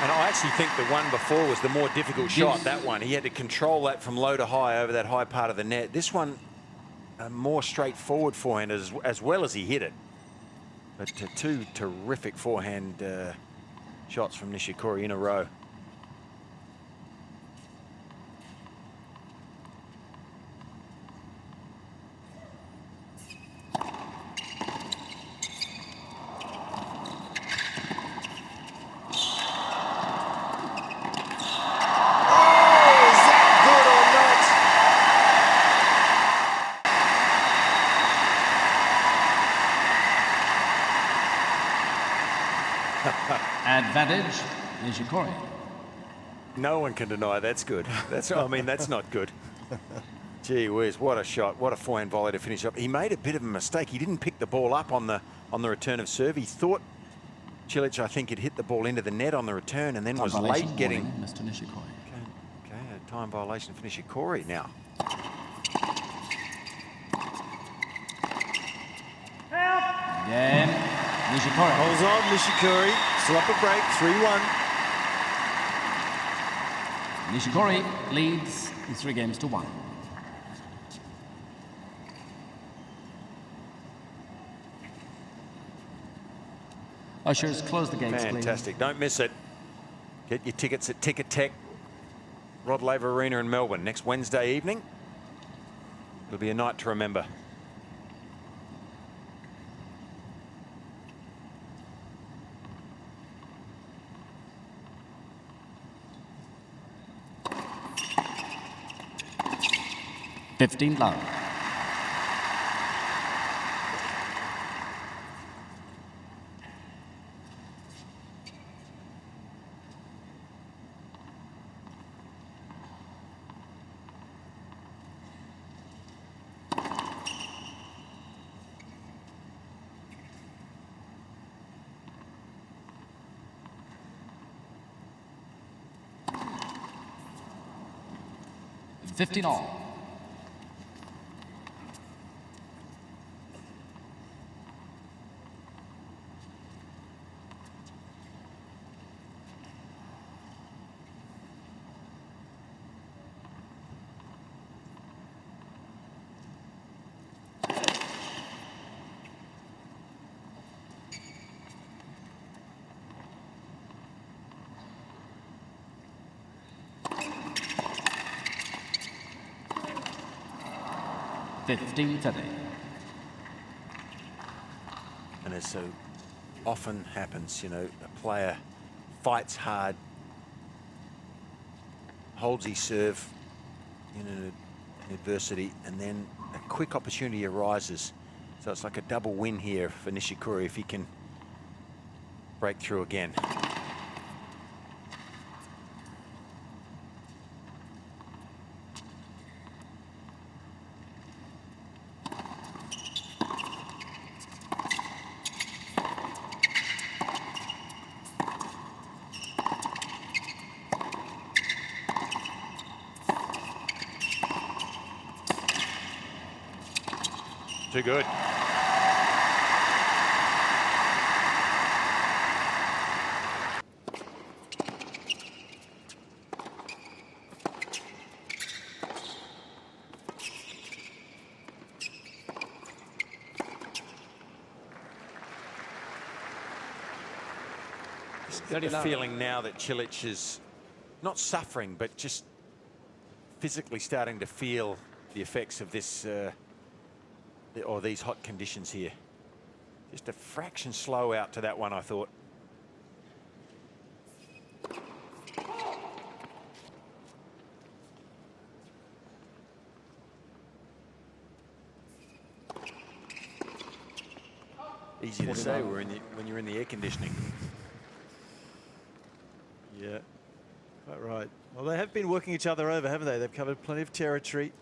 And I actually think the one before was the more difficult shot, that one. He had to control that from low to high over that high part of the net. This one, a more straightforward forehand as well as he hit it. But two terrific forehand shots from Nishikori in a row. Advantage, Nishikori. No one can deny that's good. I mean, that's not good. Gee whiz, what a shot. What a forehand volley to finish up. He made a bit of a mistake. He didn't pick the ball up on the return of serve. He thought Cilic, I think, had hit the ball into the net on the return and then was late getting... Mr. Nishikori. Okay, a time violation for Nishikori now. Again, Nishikori. Holds on, Nishikori. Still up a break, 3-1. Nishikori leads 3 games to 1. Ushers, close the gates, Fantastic. please. Don't miss it. Get your tickets at Ticket Tech, Rod Laver Arena in Melbourne next Wednesday evening. It'll be a night to remember. $15 love. $15 all. $15.30. And as so often happens, you know, a player fights hard, holds his serve in an adversity, and then a quick opportunity arises. So it's like a double win here for Nishikori if he can break through again. Too good. The feeling now that Cilic is not suffering, but just physically starting to feel the effects of this or these hot conditions here. Just a fraction slow out to that one, I thought. Easy to say when you're in the air conditioning. Yeah, quite right. Well Well, they have been working each other over, haven't they? They've covered plenty of territory.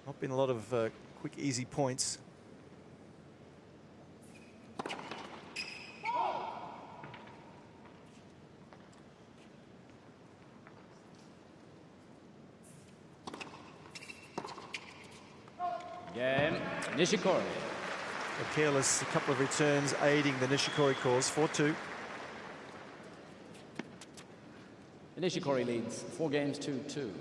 Not been a lot of quick, easy points. Game, Nishikori. A careless couple of returns aiding the Nishikori cause, 4-2. Nishikori leads 4 games to 2.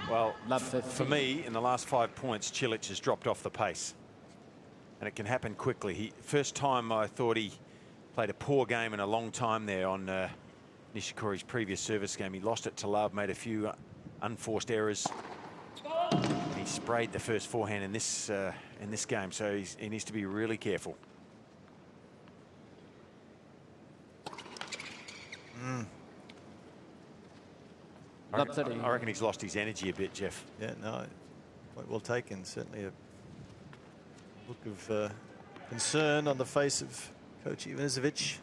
Well, Love for me, in the last 5 points, Cilic has dropped off the pace. And it can happen quickly. First time I thought he played a poor game in a long time there on Nishikori's previous service game. He lost it to love, made a few unforced errors. And he sprayed the first forehand in this game, so he needs to be really careful. I reckon he's lost his energy a bit, Jeff. Yeah, no, quite well taken. Certainly a look of concern on the face of Coach Ivanisevic.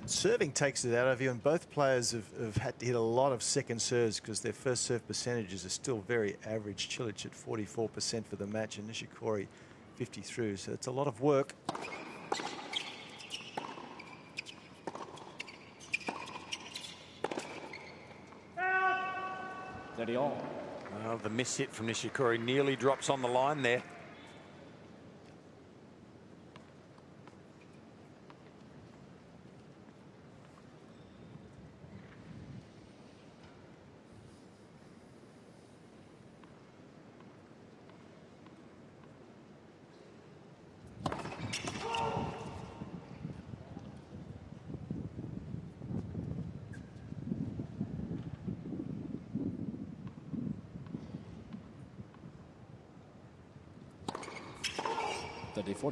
Serving takes it out of you, and both players have had to hit a lot of second serves because their first serve percentages are still very average. Cilic at 44% for the match and Nishikori 53, so it's a lot of work. Well, the miss hit from Nishikori nearly drops on the line there. And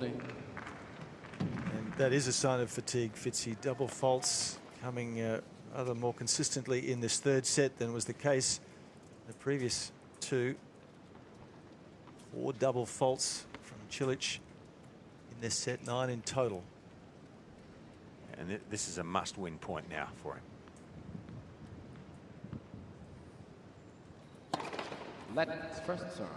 that is a sign of fatigue, Fitzy. Double faults coming rather more consistently in this third set than was the case in the previous two. 4 double faults from Cilic in this set, 9 in total. And this is a must-win point now for him. Let's first serve.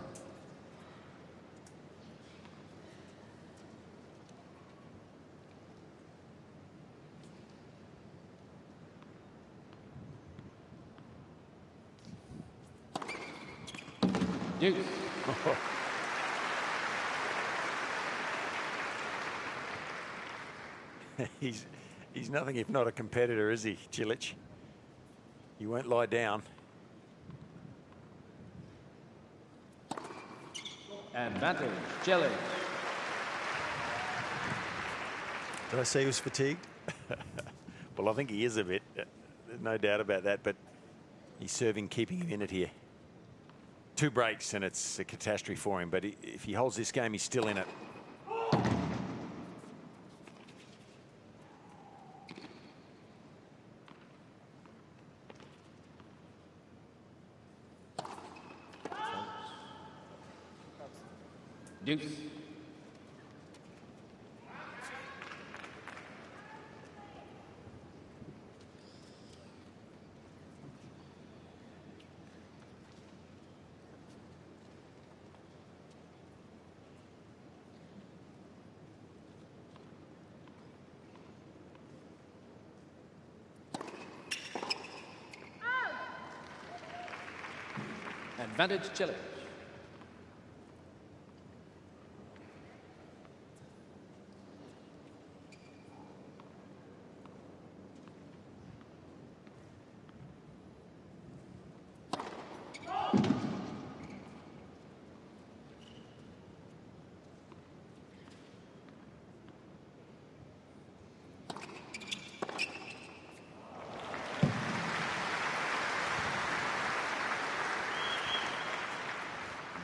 Deuce. He's nothing if not a competitor, is he, Cilic? He won't lie down. Advantage, Cilic. Did I say he was fatigued? Well, I think he is a bit. There's no doubt about that, but he's serving, keeping him in it here. 2 breaks and it's a catastrophe for him, but if he holds this game, he's still in it. Deuce. Advantage, Cilic.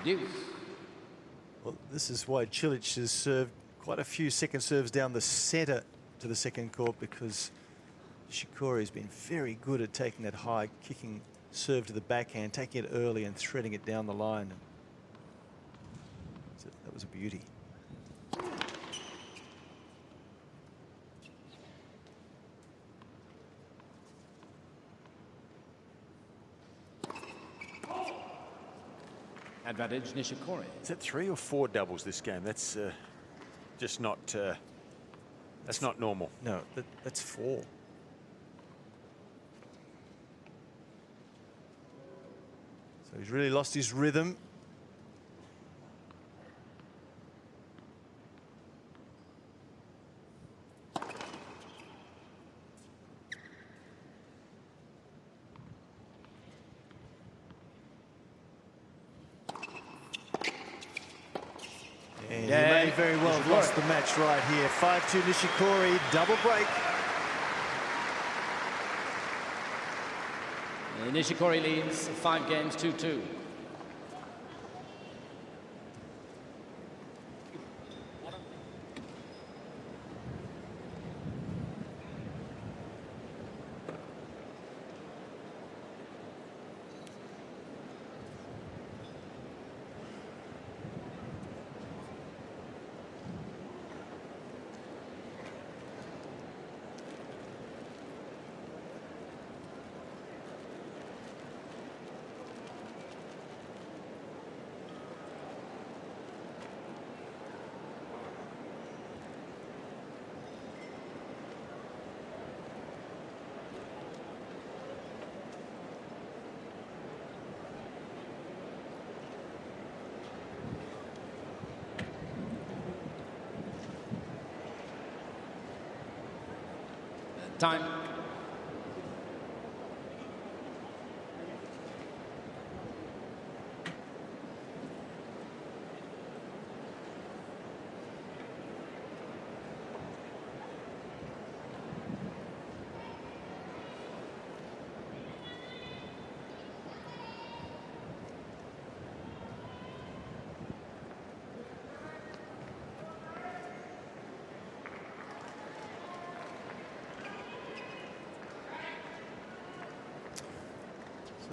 Deuce. Well, this is why Cilic has served quite a few second serves down the centre to the second court, because Nishikori has been very good at taking that high kicking serve to the backhand, taking it early and threading it down the line. So that was a beauty. Advantage Nishikori. Is that 3 or 4 doubles this game? That's just not. That's not normal. No, that's 4. So he's really lost his rhythm. And he may very well have lost the match right here. 5-2 Nishikori, double break. Nishikori leads 5 games, 2-2. Time.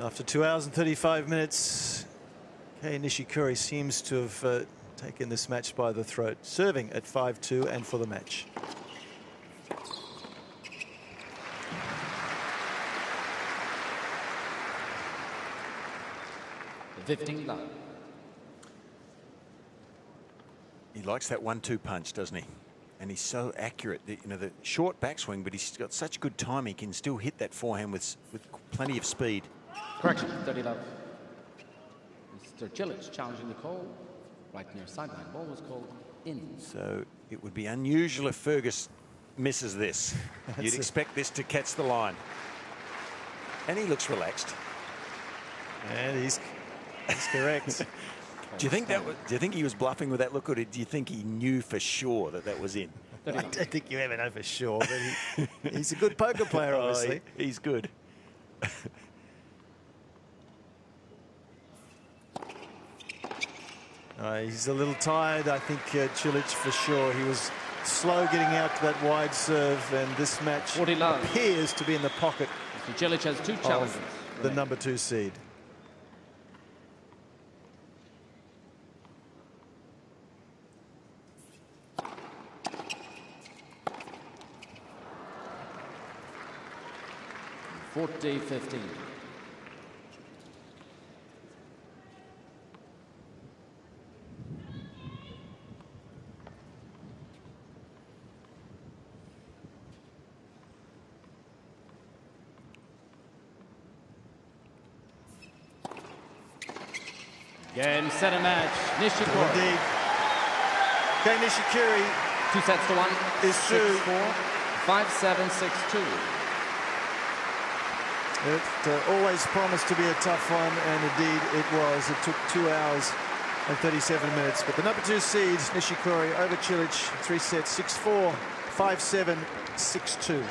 After 2 hours and 35 minutes, Kei Nishikori seems to have taken this match by the throat, serving at 5-2 and for the match. The 15th love. He likes that 1-2 punch, doesn't he? And he's so accurate. You know, the short backswing, but he's got such good time. He can still hit that forehand with plenty of speed. Correction, 30 love. Mr. Cilic challenging the call. Right near sideline. Ball was called in. So it would be unusual if Fergus misses this. You'd expect this to catch the line. And he looks relaxed. And he's correct. Do you think he was bluffing with that look, or do you think he knew for sure that was in? I don't think you ever know for sure, but he's a good poker player, obviously. He's good. He's a little tired, I think, Cilic, for sure. He was slow getting out to that wide serve, and this match appears to be in the pocket Mr. Cilic has 2 challenges. The number 2 seed. $40-15. Game, set, a match. Nishikori. Indeed. Kei Nishikori 2 sets to 1. Is through. 6-4, 5-7, 6-2. It always promised to be a tough one, and indeed it was. It took 2 hours and 37 minutes. But the number 2 seed, Nishikori, over Cilic, 3 sets, 6-4, 5-7, 6-2.